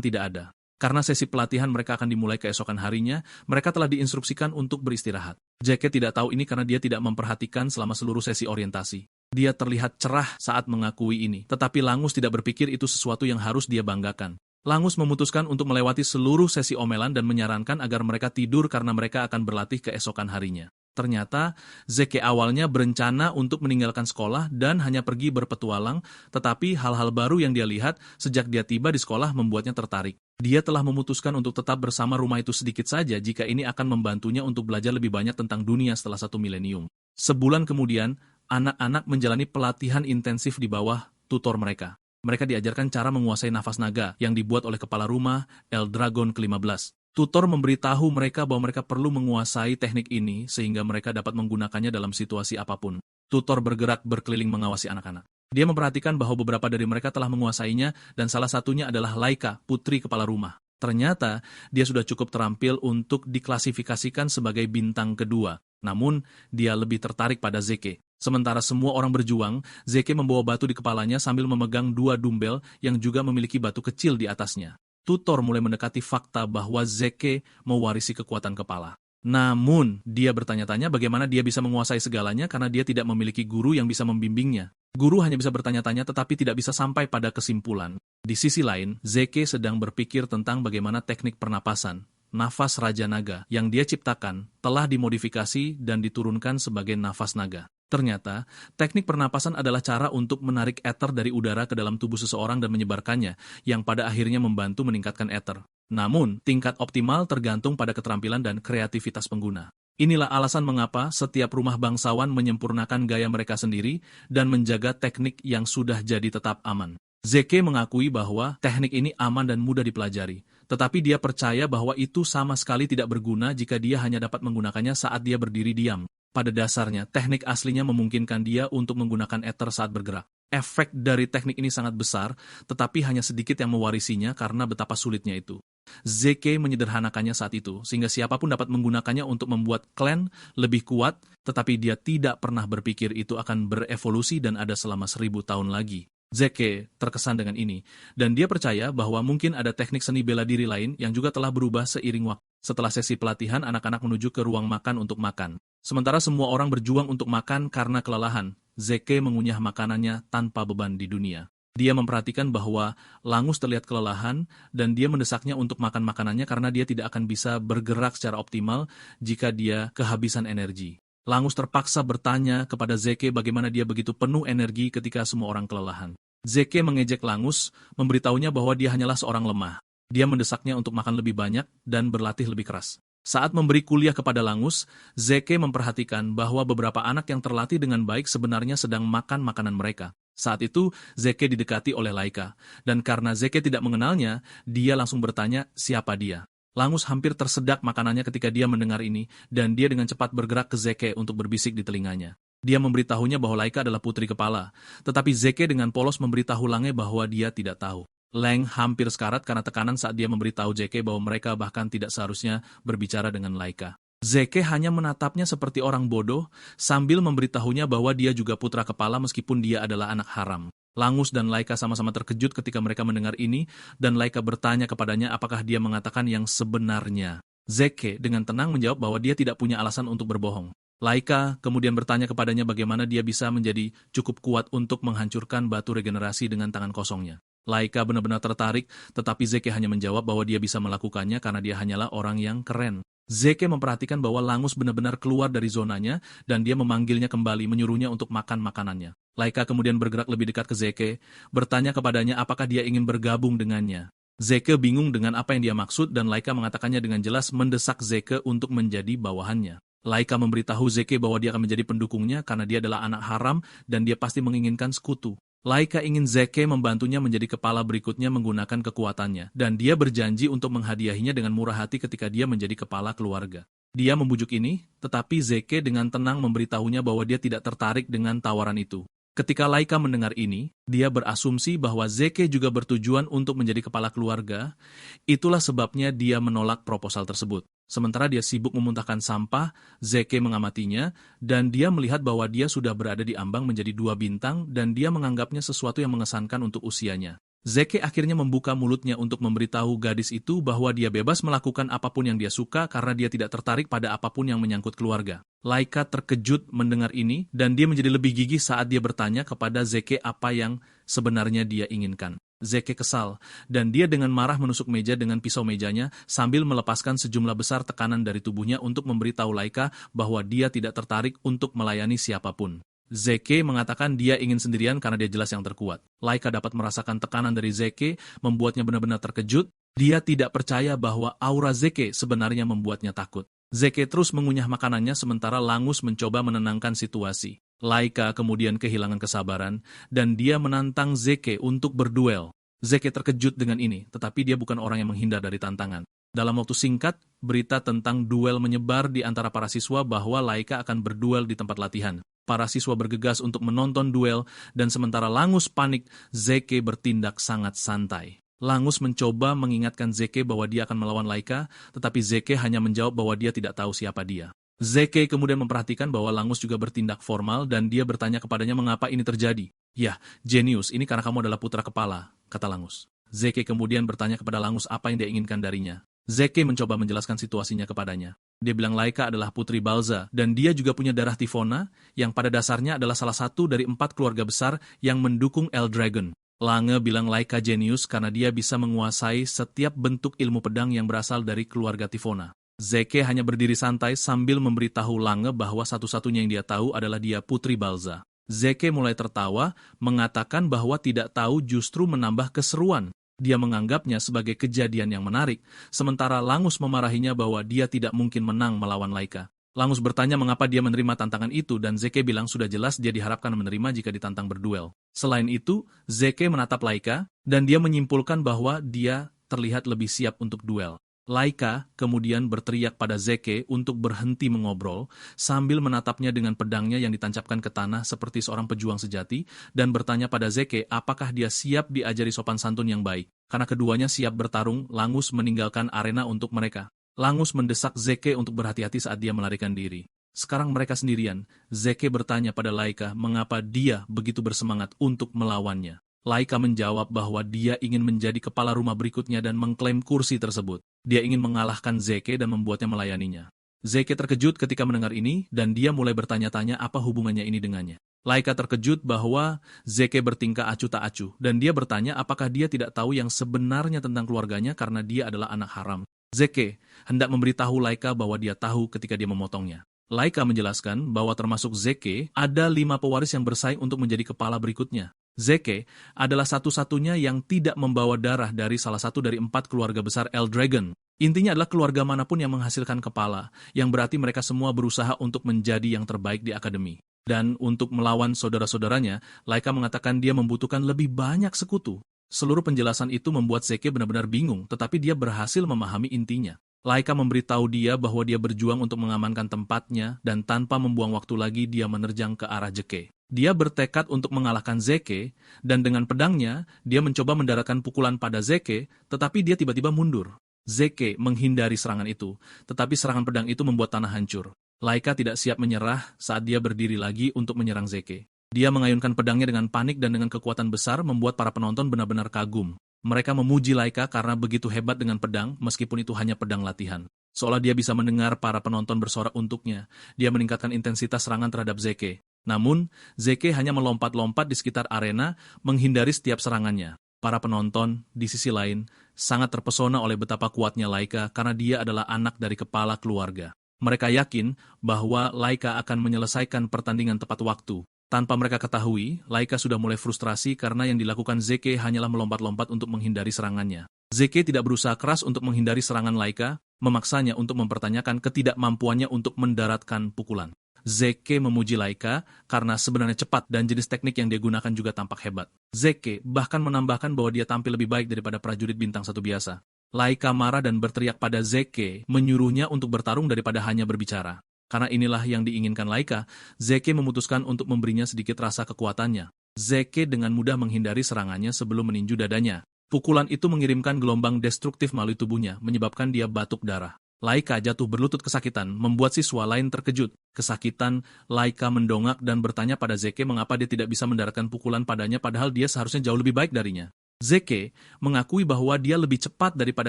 tidak ada. Karena sesi pelatihan mereka akan dimulai keesokan harinya, mereka telah diinstruksikan untuk beristirahat. Zeke tidak tahu ini karena dia tidak memperhatikan selama seluruh sesi orientasi. Dia terlihat cerah saat mengakui ini, tetapi Langus tidak berpikir itu sesuatu yang harus dia banggakan. Langus memutuskan untuk melewati seluruh sesi omelan dan menyarankan agar mereka tidur karena mereka akan berlatih keesokan harinya. Ternyata, Zeke awalnya berencana untuk meninggalkan sekolah dan hanya pergi berpetualang, tetapi hal-hal baru yang dia lihat sejak dia tiba di sekolah membuatnya tertarik. Dia telah memutuskan untuk tetap bersama rumah itu sedikit saja jika ini akan membantunya untuk belajar lebih banyak tentang dunia setelah 1 milenium. Sebulan kemudian, anak-anak menjalani pelatihan intensif di bawah tutor mereka. Mereka diajarkan cara menguasai nafas naga yang dibuat oleh kepala rumah El Dragon ke-15. Tutor memberitahu mereka bahwa mereka perlu menguasai teknik ini sehingga mereka dapat menggunakannya dalam situasi apapun. Tutor bergerak berkeliling mengawasi anak-anak. Dia memperhatikan bahwa beberapa dari mereka telah menguasainya dan salah satunya adalah Laika, putri kepala rumah. Ternyata, dia sudah cukup terampil untuk diklasifikasikan sebagai bintang kedua. Namun, dia lebih tertarik pada Zeke. Sementara semua orang berjuang, Zeke membawa batu di kepalanya sambil memegang 2 dumbbell yang juga memiliki batu kecil di atasnya. Tutor mulai mendekati fakta bahwa Zeke mewarisi kekuatan kepala. Namun, dia bertanya-tanya bagaimana dia bisa menguasai segalanya karena dia tidak memiliki guru yang bisa membimbingnya. Guru hanya bisa bertanya-tanya tetapi tidak bisa sampai pada kesimpulan. Di sisi lain, Zeke sedang berpikir tentang bagaimana teknik pernapasan, nafas Raja Naga, yang dia ciptakan telah dimodifikasi dan diturunkan sebagai nafas naga. Ternyata, teknik pernapasan adalah cara untuk menarik ether dari udara ke dalam tubuh seseorang dan menyebarkannya, yang pada akhirnya membantu meningkatkan ether. Namun, tingkat optimal tergantung pada keterampilan dan kreativitas pengguna. Inilah alasan mengapa setiap rumah bangsawan menyempurnakan gaya mereka sendiri dan menjaga teknik yang sudah jadi tetap aman. Zeke mengakui bahwa teknik ini aman dan mudah dipelajari, tetapi dia percaya bahwa itu sama sekali tidak berguna jika dia hanya dapat menggunakannya saat dia berdiri diam. Pada dasarnya, teknik aslinya memungkinkan dia untuk menggunakan ether saat bergerak. Efek dari teknik ini sangat besar, tetapi hanya sedikit yang mewarisinya karena betapa sulitnya itu. Zeke menyederhanakannya saat itu, sehingga siapapun dapat menggunakannya untuk membuat klan lebih kuat, tetapi dia tidak pernah berpikir itu akan berevolusi dan ada selama 1000 tahun lagi. Zeke terkesan dengan ini, dan dia percaya bahwa mungkin ada teknik seni bela diri lain yang juga telah berubah seiring waktu. Setelah sesi pelatihan, anak-anak menuju ke ruang makan untuk makan. Sementara semua orang berjuang untuk makan karena kelelahan, Zeke mengunyah makanannya tanpa beban di dunia. Dia memperhatikan bahwa Langus terlihat kelelahan dan dia mendesaknya untuk makan makanannya karena dia tidak akan bisa bergerak secara optimal jika dia kehabisan energi. Langus terpaksa bertanya kepada Zeke bagaimana dia begitu penuh energi ketika semua orang kelelahan. Zeke mengejek Langus, memberitahunya bahwa dia hanyalah seorang lemah. Dia mendesaknya untuk makan lebih banyak dan berlatih lebih keras. Saat memberi kuliah kepada Langus, Zeke memperhatikan bahwa beberapa anak yang terlatih dengan baik sebenarnya sedang makan makanan mereka. Saat itu, Zeke didekati oleh Laika, dan karena Zeke tidak mengenalnya, dia langsung bertanya siapa dia. Langus hampir tersedak makanannya ketika dia mendengar ini, dan dia dengan cepat bergerak ke Zeke untuk berbisik di telinganya. Dia memberitahunya bahwa Laika adalah putri kepala, tetapi Zeke dengan polos memberitahu Lange bahwa dia tidak tahu. Lang hampir sekarat karena tekanan saat dia memberitahu Zeke bahwa mereka bahkan tidak seharusnya berbicara dengan Laika. Zeke hanya menatapnya seperti orang bodoh sambil memberitahunya bahwa dia juga putra kepala meskipun dia adalah anak haram. Langus dan Laika sama-sama terkejut ketika mereka mendengar ini dan Laika bertanya kepadanya apakah dia mengatakan yang sebenarnya. Zeke dengan tenang menjawab bahwa dia tidak punya alasan untuk berbohong. Laika kemudian bertanya kepadanya bagaimana dia bisa menjadi cukup kuat untuk menghancurkan batu regenerasi dengan tangan kosongnya. Laika benar-benar tertarik, tetapi Zeke hanya menjawab bahwa dia bisa melakukannya karena dia hanyalah orang yang keren. Zeke memperhatikan bahwa Langus benar-benar keluar dari zonanya, dan dia memanggilnya kembali, menyuruhnya untuk makan makanannya. Laika kemudian bergerak lebih dekat ke Zeke, bertanya kepadanya apakah dia ingin bergabung dengannya. Zeke bingung dengan apa yang dia maksud, dan Laika mengatakannya dengan jelas mendesak Zeke untuk menjadi bawahannya. Laika memberitahu Zeke bahwa dia akan menjadi pendukungnya karena dia adalah anak haram, dan dia pasti menginginkan sekutu. Laika ingin Zeke membantunya menjadi kepala berikutnya menggunakan kekuatannya, dan dia berjanji untuk menghadiahinya dengan murah hati ketika dia menjadi kepala keluarga. Dia membujuk ini, tetapi Zeke dengan tenang memberitahunya bahwa dia tidak tertarik dengan tawaran itu. Ketika Laika mendengar ini, dia berasumsi bahwa Zeke juga bertujuan untuk menjadi kepala keluarga. Itulah sebabnya dia menolak proposal tersebut. Sementara dia sibuk memuntahkan sampah, Zeke mengamatinya, dan dia melihat bahwa dia sudah berada di ambang menjadi 2 bintang, dan dia menganggapnya sesuatu yang mengesankan untuk usianya. Zeke akhirnya membuka mulutnya untuk memberitahu gadis itu bahwa dia bebas melakukan apapun yang dia suka karena dia tidak tertarik pada apapun yang menyangkut keluarga. Laika terkejut mendengar ini, dan dia menjadi lebih gigih saat dia bertanya kepada Zeke apa yang sebenarnya dia inginkan. Zeke kesal, dan dia dengan marah menusuk meja dengan pisau mejanya sambil melepaskan sejumlah besar tekanan dari tubuhnya untuk memberitahu Laika bahwa dia tidak tertarik untuk melayani siapapun. Zeke mengatakan dia ingin sendirian karena dia jelas yang terkuat. Laika dapat merasakan tekanan dari Zeke, membuatnya benar-benar terkejut. Dia tidak percaya bahwa aura Zeke sebenarnya membuatnya takut. Zeke terus mengunyah makanannya sementara Langus mencoba menenangkan situasi. Laika kemudian kehilangan kesabaran, dan dia menantang Zeke untuk berduel. Zeke terkejut dengan ini, tetapi dia bukan orang yang menghindar dari tantangan. Dalam waktu singkat, berita tentang duel menyebar di antara para siswa bahwa Laika akan berduel di tempat latihan. Para siswa bergegas untuk menonton duel, dan sementara Langus panik, Zeke bertindak sangat santai. Langus mencoba mengingatkan Zeke bahwa dia akan melawan Laika, tetapi Zeke hanya menjawab bahwa dia tidak tahu siapa dia. Zeke kemudian memperhatikan bahwa Langus juga bertindak formal, dan dia bertanya kepadanya mengapa ini terjadi. "Ya, jenius, ini karena kamu adalah putra kepala," kata Langus. Zeke kemudian bertanya kepada Langus apa yang dia inginkan darinya. Zeke mencoba menjelaskan situasinya kepadanya. Dia bilang Laika adalah putri Balza, dan dia juga punya darah Tifona, yang pada dasarnya adalah salah satu dari 4 keluarga besar yang mendukung Eldragon. Lange bilang Laika jenius karena dia bisa menguasai setiap bentuk ilmu pedang yang berasal dari keluarga Tifona. Zeke hanya berdiri santai sambil memberitahu Lange bahwa satu-satunya yang dia tahu adalah dia putri Balza. Zeke mulai tertawa, mengatakan bahwa tidak tahu justru menambah keseruan. Dia menganggapnya sebagai kejadian yang menarik, sementara Langus memarahinya bahwa dia tidak mungkin menang melawan Laika. Langus bertanya mengapa dia menerima tantangan itu, dan Zeke bilang sudah jelas dia diharapkan menerima jika ditantang berduel. Selain itu, Zeke menatap Laika, dan dia menyimpulkan bahwa dia terlihat lebih siap untuk duel. Laika kemudian berteriak pada Zeke untuk berhenti mengobrol, sambil menatapnya dengan pedangnya yang ditancapkan ke tanah seperti seorang pejuang sejati, dan bertanya pada Zeke apakah dia siap diajari sopan santun yang baik. Karena keduanya siap bertarung, Langus meninggalkan arena untuk mereka. Langus mendesak Zeke untuk berhati-hati saat dia melarikan diri. Sekarang mereka sendirian. Zeke bertanya pada Laika mengapa dia begitu bersemangat untuk melawannya. Laika menjawab bahwa dia ingin menjadi kepala rumah berikutnya dan mengklaim kursi tersebut. Dia ingin mengalahkan Zeke dan membuatnya melayaninya. Zeke terkejut ketika mendengar ini, dan dia mulai bertanya-tanya apa hubungannya ini dengannya. Laika terkejut bahwa Zeke bertingkah acuh tak acuh, dan dia bertanya apakah dia tidak tahu yang sebenarnya tentang keluarganya karena dia adalah anak haram. Zeke hendak memberitahu Laika bahwa dia tahu ketika dia memotongnya. Laika menjelaskan bahwa termasuk Zeke, ada 5 pewaris yang bersaing untuk menjadi kepala berikutnya. Zeke adalah satu-satunya yang tidak membawa darah dari salah satu dari 4 keluarga besar Eldragon. Intinya adalah keluarga manapun yang menghasilkan kepala, yang berarti mereka semua berusaha untuk menjadi yang terbaik di akademi. Dan untuk melawan saudara-saudaranya, Laika mengatakan dia membutuhkan lebih banyak sekutu. Seluruh penjelasan itu membuat Zeke benar-benar bingung, tetapi dia berhasil memahami intinya. Laika memberitahu dia bahwa dia berjuang untuk mengamankan tempatnya, dan tanpa membuang waktu lagi dia menerjang ke arah Zeke. Dia bertekad untuk mengalahkan Zeke, dan dengan pedangnya, dia mencoba mendaratkan pukulan pada Zeke, tetapi dia tiba-tiba mundur. Zeke menghindari serangan itu, tetapi serangan pedang itu membuat tanah hancur. Laika tidak siap menyerah saat dia berdiri lagi untuk menyerang Zeke. Dia mengayunkan pedangnya dengan panik dan dengan kekuatan besar membuat para penonton benar-benar kagum. Mereka memuji Laika karena begitu hebat dengan pedang, meskipun itu hanya pedang latihan. Seolah dia bisa mendengar para penonton bersorak untuknya, dia meningkatkan intensitas serangan terhadap Zeke. Namun, Zeke hanya melompat-lompat di sekitar arena, menghindari setiap serangannya. Para penonton, di sisi lain, sangat terpesona oleh betapa kuatnya Laika karena dia adalah anak dari kepala keluarga. Mereka yakin bahwa Laika akan menyelesaikan pertandingan tepat waktu. Tanpa mereka ketahui, Laika sudah mulai frustrasi karena yang dilakukan Zeke hanyalah melompat-lompat untuk menghindari serangannya. Zeke tidak berusaha keras untuk menghindari serangan Laika, memaksanya untuk mempertanyakan ketidakmampuannya untuk mendaratkan pukulan. Zeke memuji Laika karena sebenarnya cepat dan jenis teknik yang dia gunakan juga tampak hebat. Zeke bahkan menambahkan bahwa dia tampil lebih baik daripada prajurit bintang 1 biasa. Laika marah dan berteriak pada Zeke, menyuruhnya untuk bertarung daripada hanya berbicara. Karena inilah yang diinginkan Laika, Zeke memutuskan untuk memberinya sedikit rasa kekuatannya. Zeke dengan mudah menghindari serangannya sebelum meninju dadanya. Pukulan itu mengirimkan gelombang destruktif melalui tubuhnya, menyebabkan dia batuk darah. Laika jatuh berlutut kesakitan, membuat siswa lain terkejut. Kesakitan, Laika mendongak dan bertanya pada Zeke mengapa dia tidak bisa mendaratkan pukulan padanya padahal dia seharusnya jauh lebih baik darinya. Zeke mengakui bahwa dia lebih cepat daripada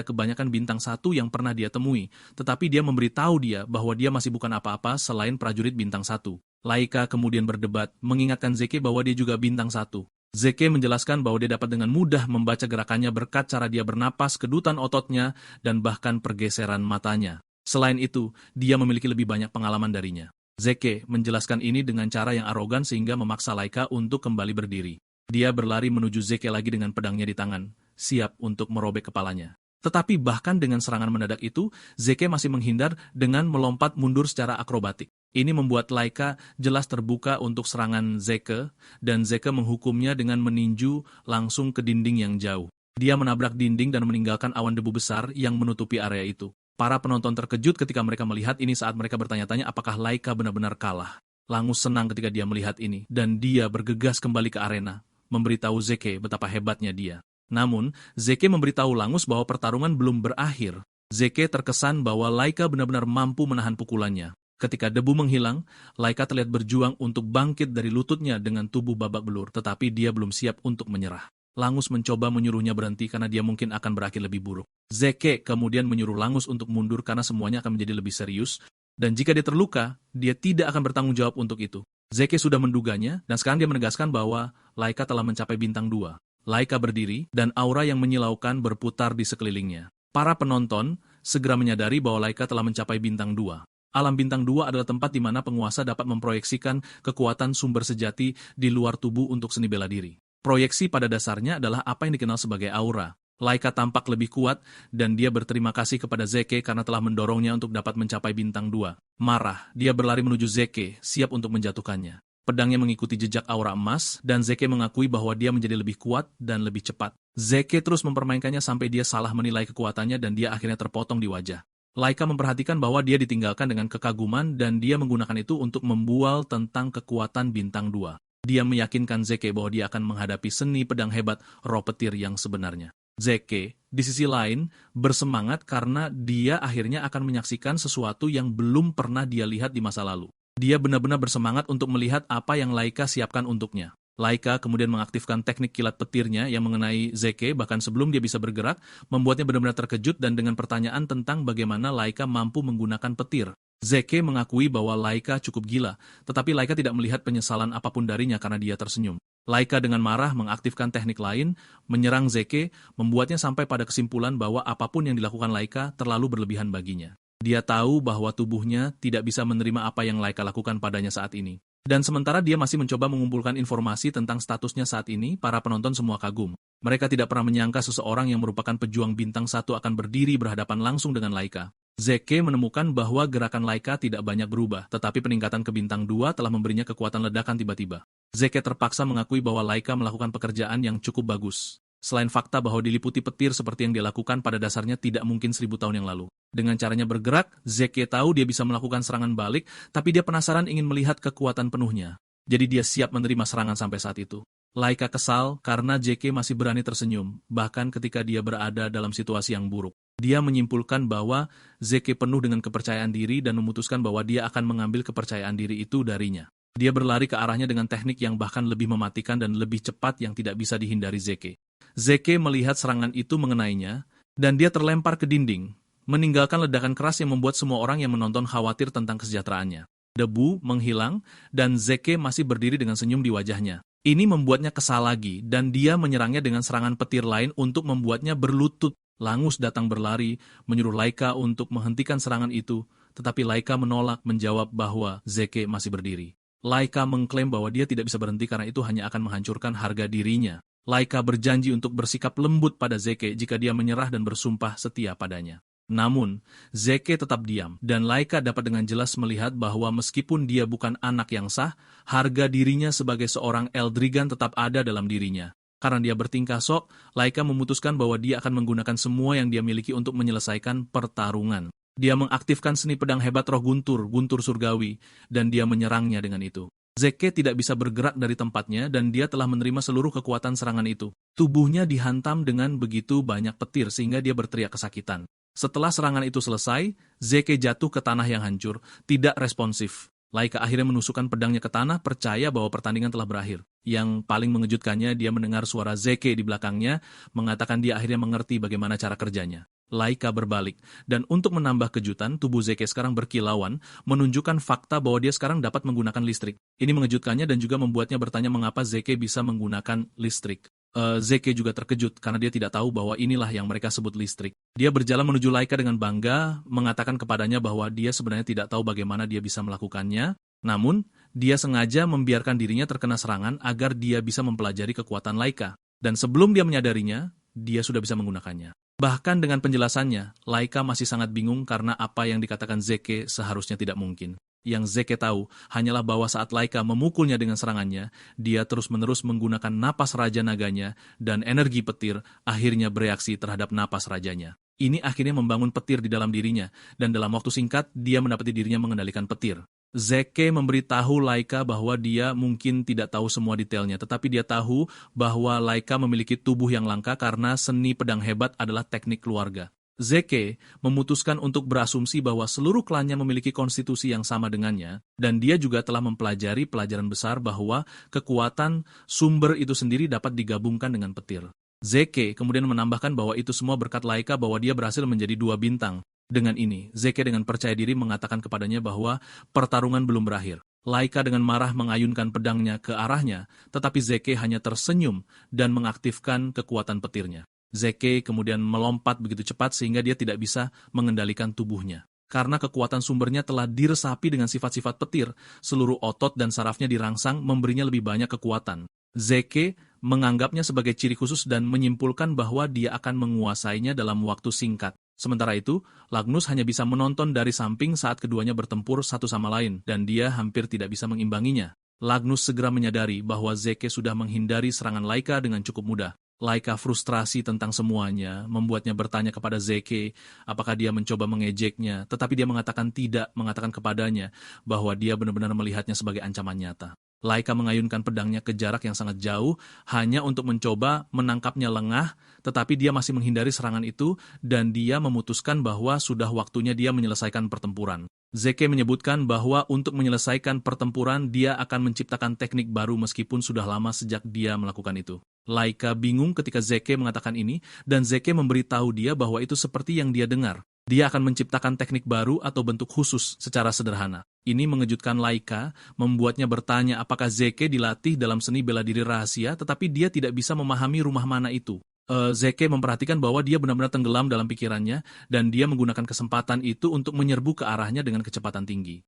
kebanyakan bintang 1 yang pernah dia temui, tetapi dia memberitahu dia bahwa dia masih bukan apa-apa selain prajurit bintang 1. Laika kemudian berdebat, mengingatkan Zeke bahwa dia juga bintang 1. Zeke menjelaskan bahwa dia dapat dengan mudah membaca gerakannya berkat cara dia bernapas, kedutan ototnya, dan bahkan pergeseran matanya. Selain itu, dia memiliki lebih banyak pengalaman darinya. Zeke menjelaskan ini dengan cara yang arogan sehingga memaksa Laika untuk kembali berdiri. Dia berlari menuju Zeke lagi dengan pedangnya di tangan, siap untuk merobek kepalanya. Tetapi bahkan dengan serangan mendadak itu, Zeke masih menghindar dengan melompat mundur secara akrobatik. Ini membuat Laika jelas terbuka untuk serangan Zeke, dan Zeke menghukumnya dengan meninju langsung ke dinding yang jauh. Dia menabrak dinding dan meninggalkan awan debu besar yang menutupi area itu. Para penonton terkejut ketika mereka melihat ini saat mereka bertanya-tanya apakah Laika benar-benar kalah. Langus senang ketika dia melihat ini, dan dia bergegas kembali ke arena, memberitahu Zeke betapa hebatnya dia. Namun, Zeke memberitahu Langus bahwa pertarungan belum berakhir. Zeke terkesan bahwa Laika benar-benar mampu menahan pukulannya. Ketika debu menghilang, Laika terlihat berjuang untuk bangkit dari lututnya dengan tubuh babak belur, tetapi dia belum siap untuk menyerah. Langus mencoba menyuruhnya berhenti karena dia mungkin akan berakhir lebih buruk. Zeke kemudian menyuruh Langus untuk mundur karena semuanya akan menjadi lebih serius, dan jika dia terluka, dia tidak akan bertanggung jawab untuk itu. Zeke sudah menduganya, dan sekarang dia menegaskan bahwa Laika telah mencapai bintang 2. Laika berdiri, dan aura yang menyilaukan berputar di sekelilingnya. Para penonton segera menyadari bahwa Laika telah mencapai bintang 2. Alam bintang 2 adalah tempat di mana penguasa dapat memproyeksikan kekuatan sumber sejati di luar tubuh untuk seni bela diri. Proyeksi pada dasarnya adalah apa yang dikenal sebagai aura. Laika tampak lebih kuat, dan dia berterima kasih kepada Zeke karena telah mendorongnya untuk dapat mencapai bintang 2. Marah, dia berlari menuju Zeke, siap untuk menjatuhkannya. Pedangnya mengikuti jejak aura emas, dan Zeke mengakui bahwa dia menjadi lebih kuat dan lebih cepat. Zeke terus mempermainkannya sampai dia salah menilai kekuatannya dan dia akhirnya terpotong di wajah. Laika memperhatikan bahwa dia ditinggalkan dengan kekaguman dan dia menggunakan itu untuk membual tentang kekuatan bintang 2. Dia meyakinkan Zeke bahwa dia akan menghadapi seni pedang hebat roh petir yang sebenarnya. Zeke, di sisi lain, bersemangat karena dia akhirnya akan menyaksikan sesuatu yang belum pernah dia lihat di masa lalu. Dia benar-benar bersemangat untuk melihat apa yang Laika siapkan untuknya. Laika kemudian mengaktifkan teknik kilat petirnya yang mengenai Zeke bahkan sebelum dia bisa bergerak, membuatnya benar-benar terkejut dan dengan pertanyaan tentang bagaimana Laika mampu menggunakan petir. Zeke mengakui bahwa Laika cukup gila, tetapi Laika tidak melihat penyesalan apapun darinya karena dia tersenyum. Laika dengan marah mengaktifkan teknik lain, menyerang Zeke, membuatnya sampai pada kesimpulan bahwa apapun yang dilakukan Laika terlalu berlebihan baginya. Dia tahu bahwa tubuhnya tidak bisa menerima apa yang Laika lakukan padanya saat ini. Dan sementara dia masih mencoba mengumpulkan informasi tentang statusnya saat ini, para penonton semua kagum. Mereka tidak pernah menyangka seseorang yang merupakan pejuang bintang 1 akan berdiri berhadapan langsung dengan Laika. Zeke menemukan bahwa gerakan Laika tidak banyak berubah, tetapi peningkatan ke bintang 2 telah memberinya kekuatan ledakan tiba-tiba. Zeke terpaksa mengakui bahwa Laika melakukan pekerjaan yang cukup bagus. Selain fakta bahwa diliputi petir seperti yang dia lakukan pada dasarnya tidak mungkin 1000 tahun yang lalu. Dengan caranya bergerak, Zeke tahu dia bisa melakukan serangan balik, tapi dia penasaran ingin melihat kekuatan penuhnya. Jadi dia siap menerima serangan sampai saat itu. Laika kesal karena Zeke masih berani tersenyum, bahkan ketika dia berada dalam situasi yang buruk. Dia menyimpulkan bahwa Zeke penuh dengan kepercayaan diri dan memutuskan bahwa dia akan mengambil kepercayaan diri itu darinya. Dia berlari ke arahnya dengan teknik yang bahkan lebih mematikan dan lebih cepat yang tidak bisa dihindari Zeke. Zeke melihat serangan itu mengenainya, dan dia terlempar ke dinding, meninggalkan ledakan keras yang membuat semua orang yang menonton khawatir tentang kesejahteraannya. Debu menghilang, dan Zeke masih berdiri dengan senyum di wajahnya. Ini membuatnya kesal lagi, dan dia menyerangnya dengan serangan petir lain untuk membuatnya berlutut. Langus datang berlari, menyuruh Laika untuk menghentikan serangan itu, tetapi Laika menolak menjawab bahwa Zeke masih berdiri. Laika mengklaim bahwa dia tidak bisa berhenti karena itu hanya akan menghancurkan harga dirinya. Laika berjanji untuk bersikap lembut pada Zeke jika dia menyerah dan bersumpah setia padanya. Namun, Zeke tetap diam, dan Laika dapat dengan jelas melihat bahwa meskipun dia bukan anak yang sah, harga dirinya sebagai seorang Eldrigan tetap ada dalam dirinya. Karena dia bertingkah sok, Laika memutuskan bahwa dia akan menggunakan semua yang dia miliki untuk menyelesaikan pertarungan. Dia mengaktifkan seni pedang hebat roh guntur surgawi, dan dia menyerangnya dengan itu. Zeke tidak bisa bergerak dari tempatnya dan dia telah menerima seluruh kekuatan serangan itu. Tubuhnya dihantam dengan begitu banyak petir sehingga dia berteriak kesakitan. Setelah serangan itu selesai, Zeke jatuh ke tanah yang hancur, tidak responsif. Laika akhirnya menusukkan pedangnya ke tanah, percaya bahwa pertandingan telah berakhir. Yang paling mengejutkannya, dia mendengar suara Zeke di belakangnya, mengatakan dia akhirnya mengerti bagaimana cara kerjanya. Laika berbalik, dan untuk menambah kejutan, tubuh Zeke sekarang berkilauan, menunjukkan fakta bahwa dia sekarang dapat menggunakan listrik. Ini mengejutkannya dan juga membuatnya bertanya mengapa Zeke bisa menggunakan listrik. Zeke juga terkejut karena dia tidak tahu bahwa inilah yang mereka sebut listrik. Dia berjalan menuju Laika dengan bangga, mengatakan kepadanya bahwa dia sebenarnya tidak tahu bagaimana dia bisa melakukannya, namun dia sengaja membiarkan dirinya terkena serangan agar dia bisa mempelajari kekuatan Laika. Dan sebelum dia menyadarinya, dia sudah bisa menggunakannya. Bahkan dengan penjelasannya, Laika masih sangat bingung karena apa yang dikatakan Zeke seharusnya tidak mungkin. Yang Zeke tahu hanyalah bahwa saat Laika memukulnya dengan serangannya, dia terus-menerus menggunakan napas raja naganya dan energi petir akhirnya bereaksi terhadap napas rajanya. Ini akhirnya membangun petir di dalam dirinya, dan dalam waktu singkat dia mendapati dirinya mengendalikan petir. Zeke memberitahu Laika bahwa dia mungkin tidak tahu semua detailnya, tetapi dia tahu bahwa Laika memiliki tubuh yang langka karena seni pedang hebat adalah teknik keluarga. Zeke memutuskan untuk berasumsi bahwa seluruh klannya memiliki konstitusi yang sama dengannya, dan dia juga telah mempelajari pelajaran besar bahwa kekuatan sumber itu sendiri dapat digabungkan dengan petir. Zeke kemudian menambahkan bahwa itu semua berkat Laika bahwa dia berhasil menjadi 2 bintang. Dengan ini, Zeke dengan percaya diri mengatakan kepadanya bahwa pertarungan belum berakhir. Laika dengan marah mengayunkan pedangnya ke arahnya, tetapi Zeke hanya tersenyum dan mengaktifkan kekuatan petirnya. Zeke kemudian melompat begitu cepat sehingga dia tidak bisa mengendalikan tubuhnya. Karena kekuatan sumbernya telah diresapi dengan sifat-sifat petir, seluruh otot dan sarafnya dirangsang memberinya lebih banyak kekuatan. Zeke menganggapnya sebagai ciri khusus dan menyimpulkan bahwa dia akan menguasainya dalam waktu singkat. Sementara itu, Lagnus hanya bisa menonton dari samping saat keduanya bertempur satu sama lain, dan dia hampir tidak bisa mengimbanginya. Lagnus segera menyadari bahwa Zeke sudah menghindari serangan Laika dengan cukup mudah. Laika frustrasi tentang semuanya, membuatnya bertanya kepada Zeke apakah dia mencoba mengejeknya, tetapi dia mengatakan tidak, mengatakan kepadanya bahwa dia benar-benar melihatnya sebagai ancaman nyata. Laika mengayunkan pedangnya ke jarak yang sangat jauh, hanya untuk mencoba menangkapnya lengah, tetapi dia masih menghindari serangan itu, dan dia memutuskan bahwa sudah waktunya dia menyelesaikan pertempuran. Zeke menyebutkan bahwa untuk menyelesaikan pertempuran, dia akan menciptakan teknik baru meskipun sudah lama sejak dia melakukan itu. Laika bingung ketika Zeke mengatakan ini, dan Zeke memberitahu dia bahwa itu seperti yang dia dengar. Dia akan menciptakan teknik baru atau bentuk khusus secara sederhana. Ini mengejutkan Laika, membuatnya bertanya apakah Zeke dilatih dalam seni bela diri rahasia, tetapi dia tidak bisa memahami rumah mana itu. Zeke memperhatikan bahwa dia benar-benar tenggelam dalam pikirannya, dan dia menggunakan kesempatan itu untuk menyerbu ke arahnya dengan kecepatan tinggi.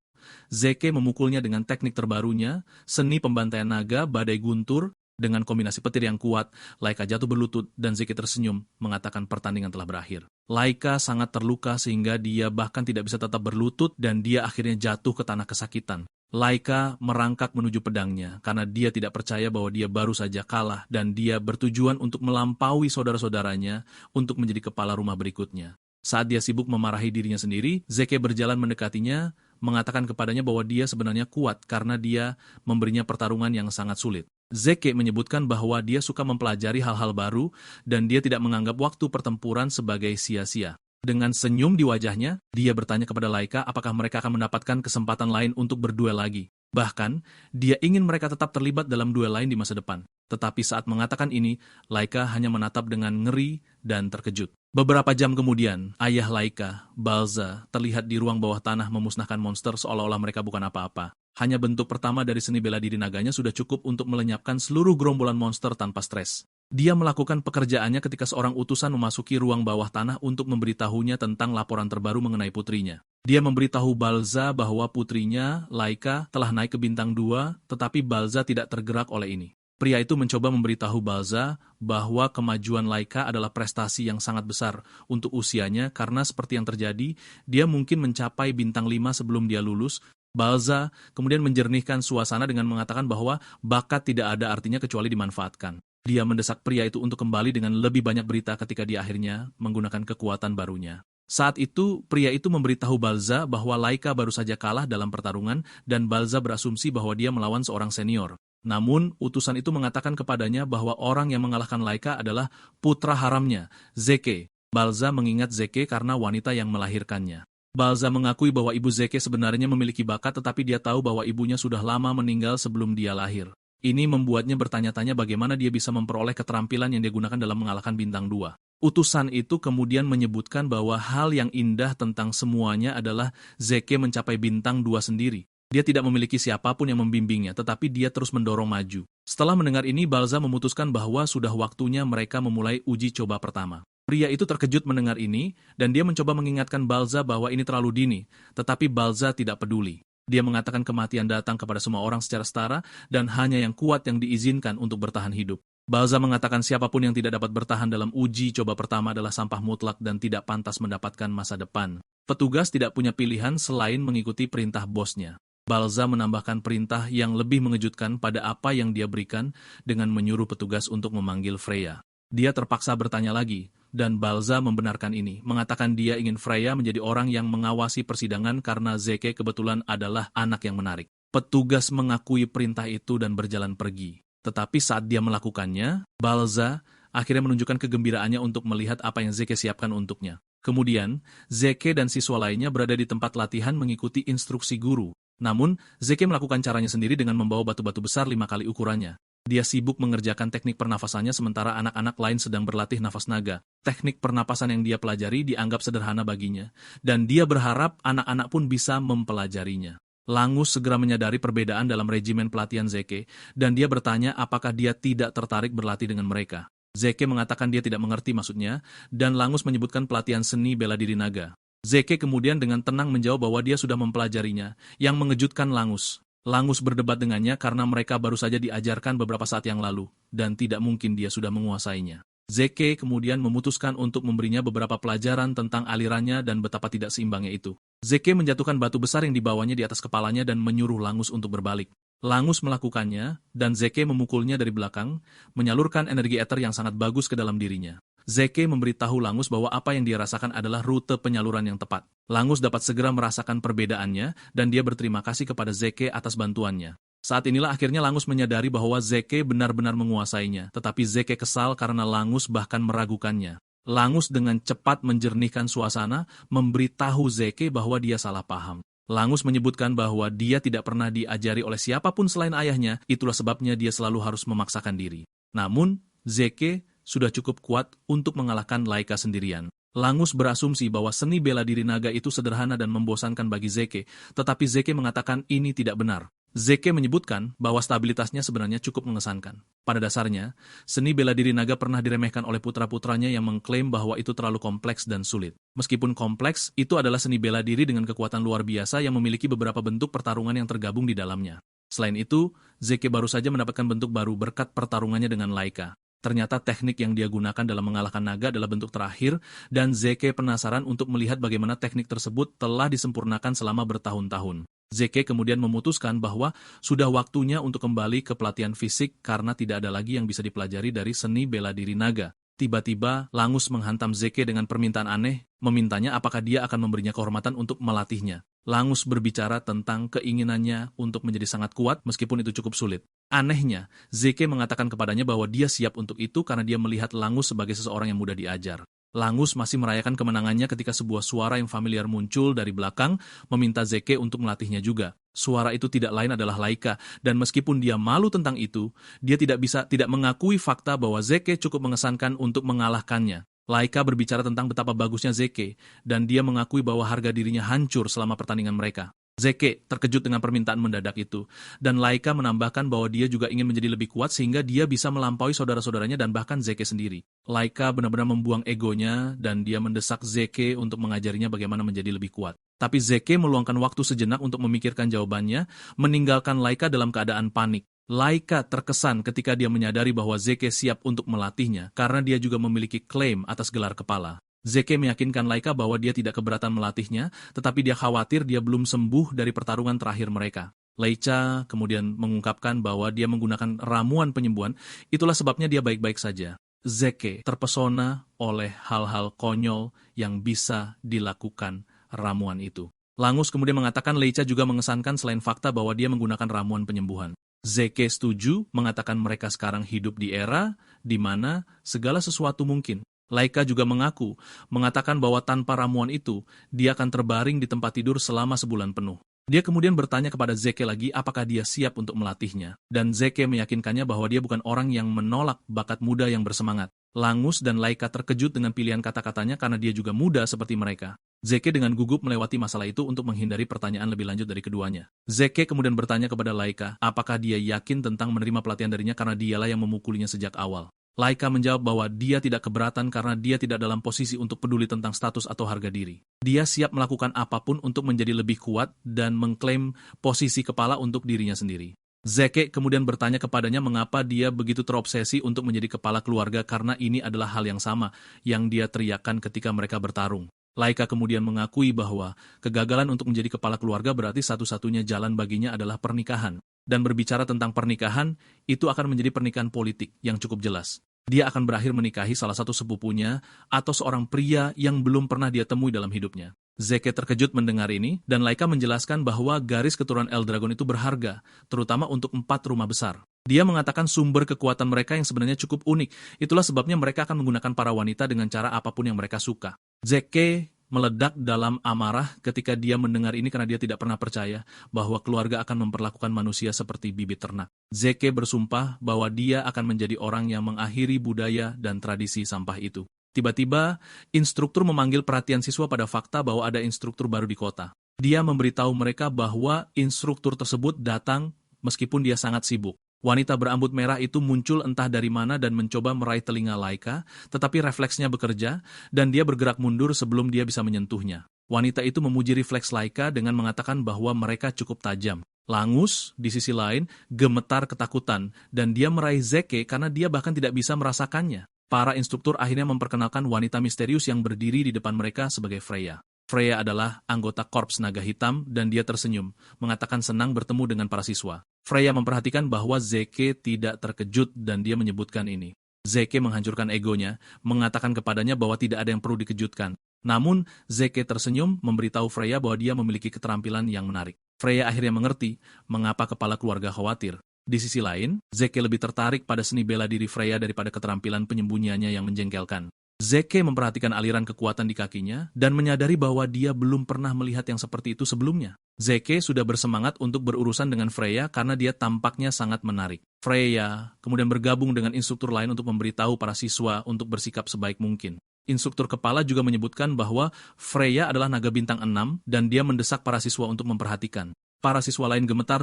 Zeke memukulnya dengan teknik terbarunya, seni pembantaian naga, badai guntur. Dengan kombinasi petir yang kuat, Laika jatuh berlutut dan Zeke tersenyum, mengatakan pertandingan telah berakhir. Laika sangat terluka sehingga dia bahkan tidak bisa tetap berlutut dan dia akhirnya jatuh ke tanah kesakitan. Laika merangkak menuju pedangnya karena dia tidak percaya bahwa dia baru saja kalah dan dia bertujuan untuk melampaui saudara-saudaranya untuk menjadi kepala rumah berikutnya. Saat dia sibuk memarahi dirinya sendiri, Zeke berjalan mendekatinya, mengatakan kepadanya bahwa dia sebenarnya kuat karena dia memberinya pertarungan yang sangat sulit. Zeke menyebutkan bahwa dia suka mempelajari hal-hal baru dan dia tidak menganggap waktu pertempuran sebagai sia-sia. Dengan senyum di wajahnya, dia bertanya kepada Laika apakah mereka akan mendapatkan kesempatan lain untuk berduel lagi. Bahkan, dia ingin mereka tetap terlibat dalam duel lain di masa depan. Tetapi saat mengatakan ini, Laika hanya menatap dengan ngeri dan terkejut. Beberapa jam kemudian, ayah Laika, Balza, terlihat di ruang bawah tanah memusnahkan monster seolah-olah mereka bukan apa-apa. Hanya bentuk pertama dari seni bela diri naganya sudah cukup untuk melenyapkan seluruh gerombolan monster tanpa stres. Dia melakukan pekerjaannya ketika seorang utusan memasuki ruang bawah tanah untuk memberitahunya tentang laporan terbaru mengenai putrinya. Dia memberitahu Balza bahwa putrinya, Laika, telah naik ke bintang 2, tetapi Balza tidak tergerak oleh ini. Pria itu mencoba memberitahu Balza bahwa kemajuan Laika adalah prestasi yang sangat besar untuk usianya karena seperti yang terjadi, dia mungkin mencapai bintang 5 sebelum dia lulus. Balza kemudian menjernihkan suasana dengan mengatakan bahwa bakat tidak ada artinya kecuali dimanfaatkan. Dia mendesak pria itu untuk kembali dengan lebih banyak berita ketika dia akhirnya menggunakan kekuatan barunya. Saat itu, pria itu memberitahu Balza bahwa Laika baru saja kalah dalam pertarungan dan Balza berasumsi bahwa dia melawan seorang senior. Namun, utusan itu mengatakan kepadanya bahwa orang yang mengalahkan Laika adalah putra haramnya, Zeke. Balza mengingat Zeke karena wanita yang melahirkannya. Balza mengakui bahwa ibu Zeke sebenarnya memiliki bakat tetapi dia tahu bahwa ibunya sudah lama meninggal sebelum dia lahir. Ini membuatnya bertanya-tanya bagaimana dia bisa memperoleh keterampilan yang dia gunakan dalam mengalahkan bintang 2. Utusan itu kemudian menyebutkan bahwa hal yang indah tentang semuanya adalah Zeke mencapai bintang 2 sendiri. Dia tidak memiliki siapapun yang membimbingnya, tetapi dia terus mendorong maju. Setelah mendengar ini, Balza memutuskan bahwa sudah waktunya mereka memulai uji coba pertama. Pria itu terkejut mendengar ini, dan dia mencoba mengingatkan Balza bahwa ini terlalu dini, tetapi Balza tidak peduli. Dia mengatakan kematian datang kepada semua orang secara setara, dan hanya yang kuat yang diizinkan untuk bertahan hidup. Balza mengatakan siapapun yang tidak dapat bertahan dalam uji coba pertama adalah sampah mutlak dan tidak pantas mendapatkan masa depan. Petugas tidak punya pilihan selain mengikuti perintah bosnya. Balza menambahkan perintah yang lebih mengejutkan pada apa yang dia berikan dengan menyuruh petugas untuk memanggil Freya. Dia terpaksa bertanya lagi, dan Balza membenarkan ini, mengatakan dia ingin Freya menjadi orang yang mengawasi persidangan karena Zeke kebetulan adalah anak yang menarik. Petugas mengakui perintah itu dan berjalan pergi. Tetapi saat dia melakukannya, Balza akhirnya menunjukkan kegembiraannya untuk melihat apa yang Zeke siapkan untuknya. Kemudian, Zeke dan siswa lainnya berada di tempat latihan mengikuti instruksi guru. Namun, Zeke melakukan caranya sendiri dengan membawa batu-batu besar 5 kali ukurannya. Dia sibuk mengerjakan teknik pernafasannya sementara anak-anak lain sedang berlatih nafas naga. Teknik pernapasan yang dia pelajari dianggap sederhana baginya, dan dia berharap anak-anak pun bisa mempelajarinya. Langus segera menyadari perbedaan dalam regimen pelatihan Zeke, dan dia bertanya apakah dia tidak tertarik berlatih dengan mereka. Zeke mengatakan dia tidak mengerti maksudnya, dan Langus menyebutkan pelatihan seni bela diri naga. Zeke kemudian dengan tenang menjawab bahwa dia sudah mempelajarinya, yang mengejutkan Langus. Langus berdebat dengannya karena mereka baru saja diajarkan beberapa saat yang lalu, dan tidak mungkin dia sudah menguasainya. Zeke kemudian memutuskan untuk memberinya beberapa pelajaran tentang alirannya dan betapa tidak seimbangnya itu. Zeke menjatuhkan batu besar yang dibawanya di atas kepalanya dan menyuruh Langus untuk berbalik. Langus melakukannya, dan Zeke memukulnya dari belakang, menyalurkan energi ether yang sangat bagus ke dalam dirinya. Zeke memberitahu Langus bahwa apa yang dia rasakan adalah rute penyaluran yang tepat. Langus dapat segera merasakan perbedaannya, dan dia berterima kasih kepada Zeke atas bantuannya. Saat inilah akhirnya Langus menyadari bahwa Zeke benar-benar menguasainya, tetapi Zeke kesal karena Langus bahkan meragukannya. Langus dengan cepat menjernihkan suasana, memberitahu Zeke bahwa dia salah paham. Langus menyebutkan bahwa dia tidak pernah diajari oleh siapapun selain ayahnya, itulah sebabnya dia selalu harus memaksakan diri. Namun, Zeke sudah cukup kuat untuk mengalahkan Laika sendirian. Langus berasumsi bahwa seni bela diri naga itu sederhana dan membosankan bagi Zeke, tetapi Zeke mengatakan ini tidak benar. Zeke menyebutkan bahwa stabilitasnya sebenarnya cukup mengesankan. Pada dasarnya, seni bela diri naga pernah diremehkan oleh putra-putranya yang mengklaim bahwa itu terlalu kompleks dan sulit. Meskipun kompleks, itu adalah seni bela diri dengan kekuatan luar biasa yang memiliki beberapa bentuk pertarungan yang tergabung di dalamnya. Selain itu, Zeke baru saja mendapatkan bentuk baru berkat pertarungannya dengan Laika. Ternyata teknik yang dia gunakan dalam mengalahkan naga adalah bentuk terakhir, dan Zeke penasaran untuk melihat bagaimana teknik tersebut telah disempurnakan selama bertahun-tahun. Zeke kemudian memutuskan bahwa sudah waktunya untuk kembali ke pelatihan fisik karena tidak ada lagi yang bisa dipelajari dari seni bela diri naga. Tiba-tiba, Langus menghantam Zeke dengan permintaan aneh, memintanya apakah dia akan memberinya kehormatan untuk melatihnya. Langus berbicara tentang keinginannya untuk menjadi sangat kuat meskipun itu cukup sulit. Anehnya, Zeke mengatakan kepadanya bahwa dia siap untuk itu karena dia melihat Langus sebagai seseorang yang mudah diajar. Langus masih merayakan kemenangannya ketika sebuah suara yang familiar muncul dari belakang meminta Zeke untuk melatihnya juga. Suara itu tidak lain adalah Laika, dan meskipun dia malu tentang itu, dia tidak mengakui fakta bahwa Zeke cukup mengesankan untuk mengalahkannya. Laika berbicara tentang betapa bagusnya Zeke, dan dia mengakui bahwa harga dirinya hancur selama pertandingan mereka. Zeke terkejut dengan permintaan mendadak itu, dan Laika menambahkan bahwa dia juga ingin menjadi lebih kuat sehingga dia bisa melampaui saudara-saudaranya dan bahkan Zeke sendiri. Laika benar-benar membuang egonya, dan dia mendesak Zeke untuk mengajarinya bagaimana menjadi lebih kuat. Tapi Zeke meluangkan waktu sejenak untuk memikirkan jawabannya, meninggalkan Laika dalam keadaan panik. Laika terkesan ketika dia menyadari bahwa Zeke siap untuk melatihnya, karena dia juga memiliki klaim atas gelar kepala. Zeke meyakinkan Laika bahwa dia tidak keberatan melatihnya, tetapi dia khawatir dia belum sembuh dari pertarungan terakhir mereka. Laika kemudian mengungkapkan bahwa dia menggunakan ramuan penyembuhan, itulah sebabnya dia baik-baik saja. Zeke terpesona oleh hal-hal konyol yang bisa dilakukan ramuan itu. Langus kemudian mengatakan Leica juga mengesankan selain fakta bahwa dia menggunakan ramuan penyembuhan. Zeke setuju, mengatakan mereka sekarang hidup di era di mana segala sesuatu mungkin. Laika juga mengaku, mengatakan bahwa tanpa ramuan itu, dia akan terbaring di tempat tidur selama sebulan penuh. Dia kemudian bertanya kepada Zeke lagi apakah dia siap untuk melatihnya. Dan Zeke meyakinkannya bahwa dia bukan orang yang menolak bakat muda yang bersemangat. Langus dan Laika terkejut dengan pilihan kata-katanya karena dia juga muda seperti mereka. Zeke dengan gugup melewati masalah itu untuk menghindari pertanyaan lebih lanjut dari keduanya. Zeke kemudian bertanya kepada Laika, apakah dia yakin tentang menerima pelatihan darinya karena dialah yang memukulinya sejak awal. Laika menjawab bahwa dia tidak keberatan karena dia tidak dalam posisi untuk peduli tentang status atau harga diri. Dia siap melakukan apapun untuk menjadi lebih kuat dan mengklaim posisi kepala untuk dirinya sendiri. Zeke kemudian bertanya kepadanya mengapa dia begitu terobsesi untuk menjadi kepala keluarga karena ini adalah hal yang sama yang dia teriakkan ketika mereka bertarung. Laika kemudian mengakui bahwa kegagalan untuk menjadi kepala keluarga berarti satu-satunya jalan baginya adalah pernikahan. Dan berbicara tentang pernikahan, itu akan menjadi pernikahan politik yang cukup jelas. Dia akan berakhir menikahi salah satu sepupunya atau seorang pria yang belum pernah dia temui dalam hidupnya. Zeke terkejut mendengar ini, dan Laika menjelaskan bahwa garis keturunan Eldragon itu berharga, terutama untuk 4 rumah besar. Dia mengatakan sumber kekuatan mereka yang sebenarnya cukup unik, itulah sebabnya mereka akan menggunakan para wanita dengan cara apapun yang mereka suka. Zeke meledak dalam amarah ketika dia mendengar ini karena dia tidak pernah percaya bahwa keluarga akan memperlakukan manusia seperti bibit ternak. Zeke bersumpah bahwa dia akan menjadi orang yang mengakhiri budaya dan tradisi sampah itu. Tiba-tiba, instruktur memanggil perhatian siswa pada fakta bahwa ada instruktur baru di kota. Dia memberitahu mereka bahwa instruktur tersebut datang meskipun dia sangat sibuk. Wanita berambut merah itu muncul entah dari mana dan mencoba meraih telinga Laika, tetapi refleksnya bekerja, dan dia bergerak mundur sebelum dia bisa menyentuhnya. Wanita itu memuji refleks Laika dengan mengatakan bahwa mereka cukup tajam. Langus, di sisi lain, gemetar ketakutan, dan dia meraih Zeke karena dia bahkan tidak bisa merasakannya. Para instruktur akhirnya memperkenalkan wanita misterius yang berdiri di depan mereka sebagai Freya. Freya adalah anggota Korps Naga Hitam dan dia tersenyum, mengatakan senang bertemu dengan para siswa. Freya memperhatikan bahwa Zeke tidak terkejut dan dia menyebutkan ini. Zeke menghancurkan egonya, mengatakan kepadanya bahwa tidak ada yang perlu dikejutkan. Namun, Zeke tersenyum memberitahu Freya bahwa dia memiliki keterampilan yang menarik. Freya akhirnya mengerti mengapa kepala keluarga khawatir. Di sisi lain, Zeke lebih tertarik pada seni bela diri Freya daripada keterampilan penyembunyiannya yang menjengkelkan. Zeke memperhatikan aliran kekuatan di kakinya dan menyadari bahwa dia belum pernah melihat yang seperti itu sebelumnya. Zeke sudah bersemangat untuk berurusan dengan Freya karena dia tampaknya sangat menarik. Freya kemudian bergabung dengan instruktur lain untuk memberitahu para siswa untuk bersikap sebaik mungkin. Instruktur kepala juga menyebutkan bahwa Freya adalah naga bintang 6 dan dia mendesak para siswa untuk memperhatikan. Para siswa lain gemetar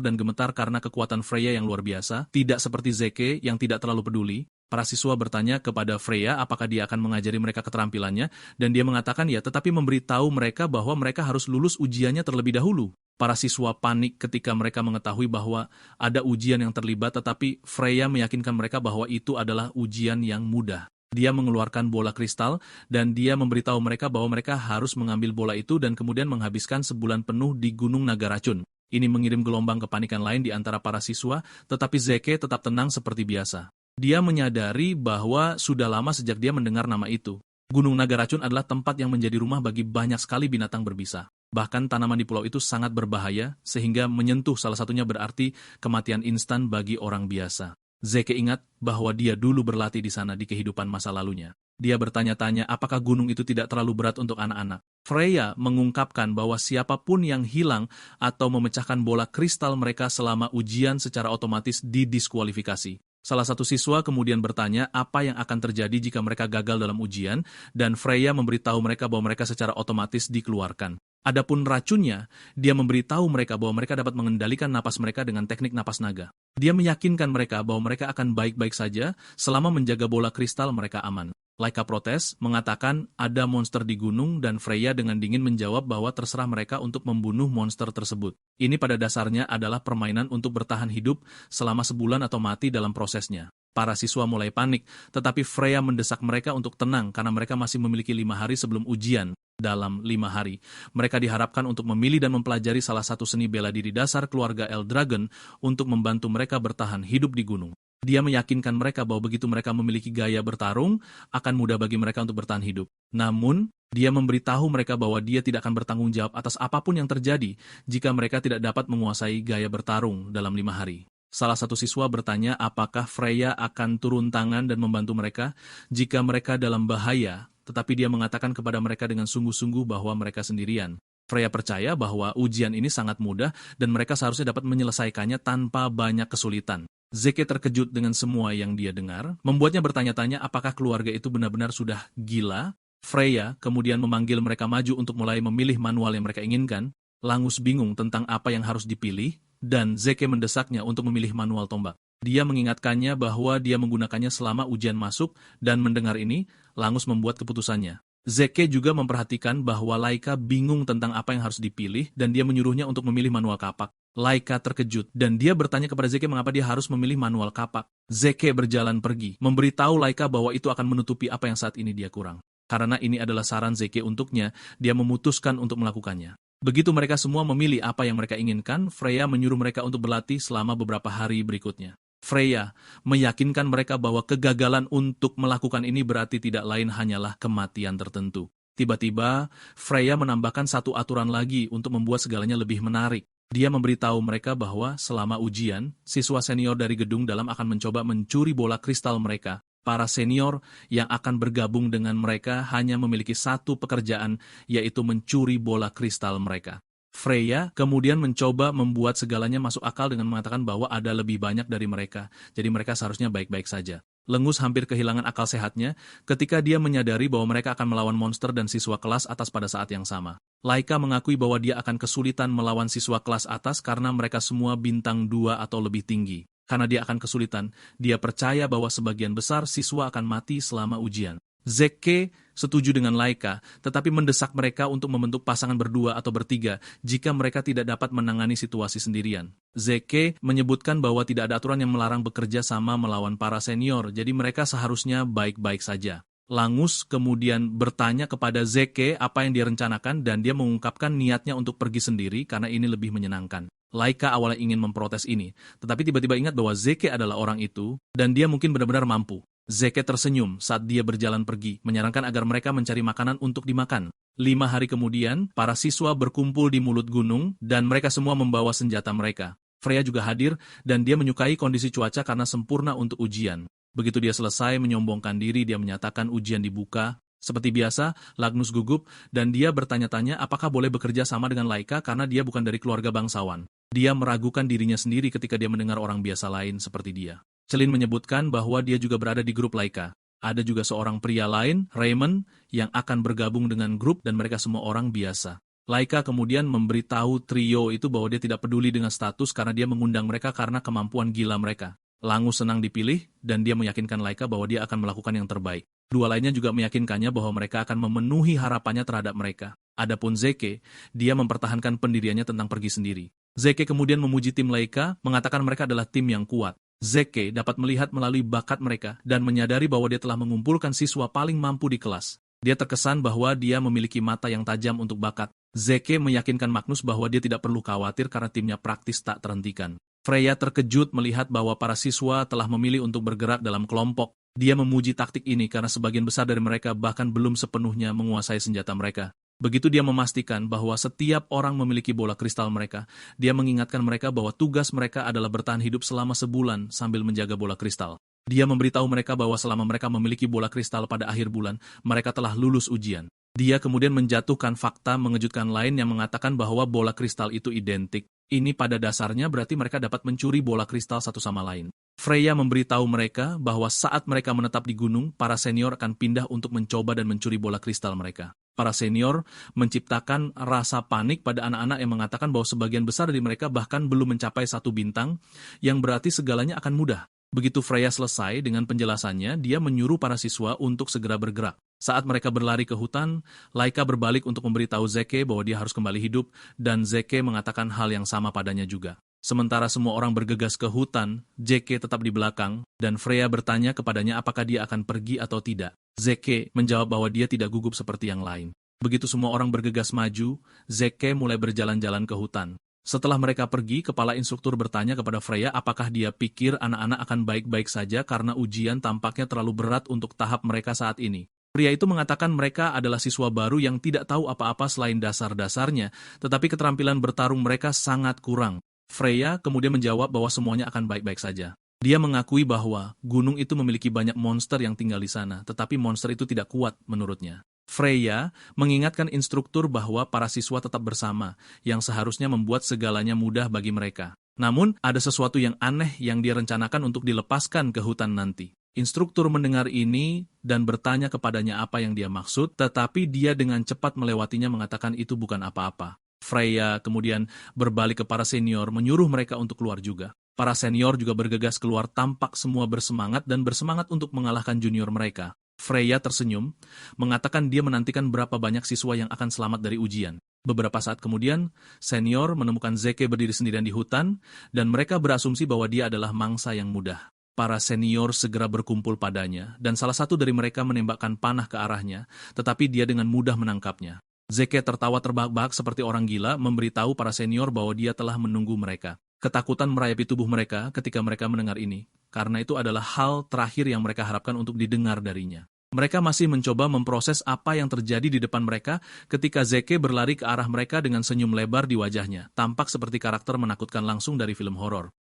karena kekuatan Freya yang luar biasa, tidak seperti Zeke yang tidak terlalu peduli. Para siswa bertanya kepada Freya apakah dia akan mengajari mereka keterampilannya, dan dia mengatakan ya, tetapi memberitahu mereka bahwa mereka harus lulus ujiannya terlebih dahulu. Para siswa panik ketika mereka mengetahui bahwa ada ujian yang terlibat, tetapi Freya meyakinkan mereka bahwa itu adalah ujian yang mudah. Dia mengeluarkan bola kristal, dan dia memberitahu mereka bahwa mereka harus mengambil bola itu dan kemudian menghabiskan sebulan penuh di Gunung Naga Racun. Ini mengirim gelombang kepanikan lain di antara para siswa, tetapi Zeke tetap tenang seperti biasa. Dia menyadari bahwa sudah lama sejak dia mendengar nama itu. Gunung Naga Racun adalah tempat yang menjadi rumah bagi banyak sekali binatang berbisa. Bahkan tanaman di pulau itu sangat berbahaya, sehingga menyentuh salah satunya berarti kematian instan bagi orang biasa. Zeke ingat bahwa dia dulu berlatih di sana di kehidupan masa lalunya. Dia bertanya-tanya apakah gunung itu tidak terlalu berat untuk anak-anak. Freya mengungkapkan bahwa siapapun yang hilang atau memecahkan bola kristal mereka selama ujian secara otomatis didiskualifikasi. Salah satu siswa kemudian bertanya apa yang akan terjadi jika mereka gagal dalam ujian, dan Freya memberitahu mereka bahwa mereka secara otomatis dikeluarkan. Adapun racunnya, dia memberitahu mereka bahwa mereka dapat mengendalikan napas mereka dengan teknik napas naga. Dia meyakinkan mereka bahwa mereka akan baik-baik saja selama menjaga bola kristal mereka aman. Laika protes, mengatakan ada monster di gunung dan Freya dengan dingin menjawab bahwa terserah mereka untuk membunuh monster tersebut. Ini pada dasarnya adalah permainan untuk bertahan hidup selama sebulan atau mati dalam prosesnya. Para siswa mulai panik, tetapi Freya mendesak mereka untuk tenang karena mereka masih memiliki 5 hari sebelum ujian. Dalam 5 hari, mereka diharapkan untuk memilih dan mempelajari salah satu seni bela diri dasar keluarga Eldragon untuk membantu mereka bertahan hidup di gunung. Dia meyakinkan mereka bahwa begitu mereka memiliki gaya bertarung, akan mudah bagi mereka untuk bertahan hidup. Namun, dia memberitahu mereka bahwa dia tidak akan bertanggung jawab atas apapun yang terjadi jika mereka tidak dapat menguasai gaya bertarung dalam 5 hari. Salah satu siswa bertanya apakah Freya akan turun tangan dan membantu mereka jika mereka dalam bahaya, tetapi dia mengatakan kepada mereka dengan sungguh-sungguh bahwa mereka sendirian. Freya percaya bahwa ujian ini sangat mudah dan mereka seharusnya dapat menyelesaikannya tanpa banyak kesulitan. Zeke terkejut dengan semua yang dia dengar, membuatnya bertanya-tanya apakah keluarga itu benar-benar sudah gila. Freya kemudian memanggil mereka maju untuk mulai memilih manual yang mereka inginkan. Langus bingung tentang apa yang harus dipilih, dan Zeke mendesaknya untuk memilih manual tombak. Dia mengingatkannya bahwa dia menggunakannya selama ujian masuk, dan mendengar ini, Langus membuat keputusannya. Zeke juga memperhatikan bahwa Laika bingung tentang apa yang harus dipilih dan dia menyuruhnya untuk memilih manual kapak. Laika terkejut dan dia bertanya kepada Zeke mengapa dia harus memilih manual kapak. Zeke berjalan pergi, memberitahu Laika bahwa itu akan menutupi apa yang saat ini dia kurang. Karena ini adalah saran Zeke untuknya, dia memutuskan untuk melakukannya. Begitu mereka semua memilih apa yang mereka inginkan, Freya menyuruh mereka untuk berlatih selama beberapa hari berikutnya. Freya meyakinkan mereka bahwa kegagalan untuk melakukan ini berarti tidak lain hanyalah kematian tertentu. Tiba-tiba, Freya menambahkan satu aturan lagi untuk membuat segalanya lebih menarik. Dia memberitahu mereka bahwa selama ujian, siswa senior dari gedung dalam akan mencoba mencuri bola kristal mereka. Para senior yang akan bergabung dengan mereka hanya memiliki satu pekerjaan, yaitu mencuri bola kristal mereka. Freya kemudian mencoba membuat segalanya masuk akal dengan mengatakan bahwa ada lebih banyak dari mereka, jadi mereka seharusnya baik-baik saja. Lengus hampir kehilangan akal sehatnya ketika dia menyadari bahwa mereka akan melawan monster dan siswa kelas atas pada saat yang sama. Laika mengakui bahwa dia akan kesulitan melawan siswa kelas atas karena mereka semua bintang 2 atau lebih tinggi. Karena dia akan kesulitan, dia percaya bahwa sebagian besar siswa akan mati selama ujian. Zeke setuju dengan Laika, tetapi mendesak mereka untuk membentuk pasangan berdua atau bertiga jika mereka tidak dapat menangani situasi sendirian. Zeke menyebutkan bahwa tidak ada aturan yang melarang bekerja sama melawan para senior, jadi mereka seharusnya baik-baik saja. Langus kemudian bertanya kepada Zeke apa yang dia rencanakan dan dia mengungkapkan niatnya untuk pergi sendiri karena ini lebih menyenangkan. Laika awalnya ingin memprotes ini, tetapi tiba-tiba ingat bahwa Zeke adalah orang itu dan dia mungkin benar-benar mampu. Zeke tersenyum saat dia berjalan pergi, menyarankan agar mereka mencari makanan untuk dimakan. 5 hari kemudian, para siswa berkumpul di mulut gunung dan mereka semua membawa senjata mereka. Freya juga hadir dan dia menyukai kondisi cuaca karena sempurna untuk ujian. Begitu dia selesai menyombongkan diri, dia menyatakan ujian dibuka. Seperti biasa, Lagnus gugup dan dia bertanya-tanya apakah boleh bekerja sama dengan Laika karena dia bukan dari keluarga bangsawan. Dia meragukan dirinya sendiri ketika dia mendengar orang biasa lain seperti dia. Celine menyebutkan bahwa dia juga berada di grup Laika. Ada juga seorang pria lain, Raymond, yang akan bergabung dengan grup dan mereka semua orang biasa. Laika kemudian memberitahu trio itu bahwa dia tidak peduli dengan status karena dia mengundang mereka karena kemampuan gila mereka. Langus senang dipilih dan dia meyakinkan Laika bahwa dia akan melakukan yang terbaik. Dua lainnya juga meyakinkannya bahwa mereka akan memenuhi harapannya terhadap mereka. Adapun Zeke, dia mempertahankan pendiriannya tentang pergi sendiri. Zeke kemudian memuji tim Laika, mengatakan mereka adalah tim yang kuat. Zeke dapat melihat melalui bakat mereka dan menyadari bahwa dia telah mengumpulkan siswa paling mampu di kelas. Dia terkesan bahwa dia memiliki mata yang tajam untuk bakat. Zeke meyakinkan Magnus bahwa dia tidak perlu khawatir karena timnya praktis tak terhentikan. Freya terkejut melihat bahwa para siswa telah memilih untuk bergerak dalam kelompok. Dia memuji taktik ini karena sebagian besar dari mereka bahkan belum sepenuhnya menguasai senjata mereka. Begitu dia memastikan bahwa setiap orang memiliki bola kristal mereka, dia mengingatkan mereka bahwa tugas mereka adalah bertahan hidup selama sebulan sambil menjaga bola kristal. Dia memberitahu mereka bahwa selama mereka memiliki bola kristal pada akhir bulan, mereka telah lulus ujian. Dia kemudian menjatuhkan fakta mengejutkan lain yang mengatakan bahwa bola kristal itu identik. Ini pada dasarnya berarti mereka dapat mencuri bola kristal satu sama lain. Freya memberitahu mereka bahwa saat mereka menetap di gunung, para senior akan pindah untuk mencoba dan mencuri bola kristal mereka. Para senior menciptakan rasa panik pada anak-anak yang mengatakan bahwa sebagian besar dari mereka bahkan belum mencapai 1 bintang, yang berarti segalanya akan mudah. Begitu Freya selesai dengan penjelasannya, dia menyuruh para siswa untuk segera bergerak. Saat mereka berlari ke hutan, Laika berbalik untuk memberitahu Zeke bahwa dia harus kembali hidup, dan Zeke mengatakan hal yang sama padanya juga. Sementara semua orang bergegas ke hutan, Zeke tetap di belakang, dan Freya bertanya kepadanya apakah dia akan pergi atau tidak. Zeke menjawab bahwa dia tidak gugup seperti yang lain. Begitu semua orang bergegas maju, Zeke mulai berjalan-jalan ke hutan. Setelah mereka pergi, kepala instruktur bertanya kepada Freya apakah dia pikir anak-anak akan baik-baik saja karena ujian tampaknya terlalu berat untuk tahap mereka saat ini. Pria itu mengatakan mereka adalah siswa baru yang tidak tahu apa-apa selain dasar-dasarnya, tetapi keterampilan bertarung mereka sangat kurang. Freya kemudian menjawab bahwa semuanya akan baik-baik saja. Dia mengakui bahwa gunung itu memiliki banyak monster yang tinggal di sana, tetapi monster itu tidak kuat menurutnya. Freya mengingatkan instruktur bahwa para siswa tetap bersama, yang seharusnya membuat segalanya mudah bagi mereka. Namun, ada sesuatu yang aneh yang dia rencanakan untuk dilepaskan ke hutan nanti. Instruktur mendengar ini dan bertanya kepadanya apa yang dia maksud, tetapi dia dengan cepat melewatinya mengatakan itu bukan apa-apa. Freya kemudian berbalik ke para senior menyuruh mereka untuk keluar juga. Para senior juga bergegas keluar, tampak semua bersemangat dan bersemangat untuk mengalahkan junior mereka. Freya tersenyum, mengatakan dia menantikan berapa banyak siswa yang akan selamat dari ujian. Beberapa saat kemudian, senior menemukan Zeke berdiri sendirian di hutan, dan mereka berasumsi bahwa dia adalah mangsa yang mudah. Para senior segera berkumpul padanya, dan salah satu dari mereka menembakkan panah ke arahnya, tetapi dia dengan mudah menangkapnya. Zeke tertawa terbahak-bahak seperti orang gila, memberitahu para senior bahwa dia telah menunggu mereka. Ketakutan merayapi tubuh mereka ketika mereka mendengar ini, karena itu adalah hal terakhir yang mereka harapkan untuk didengar darinya. Mereka masih mencoba memproses apa yang terjadi di depan mereka ketika Zeke berlari ke arah mereka dengan senyum lebar di wajahnya, tampak seperti karakter menakutkan langsung dari film horor.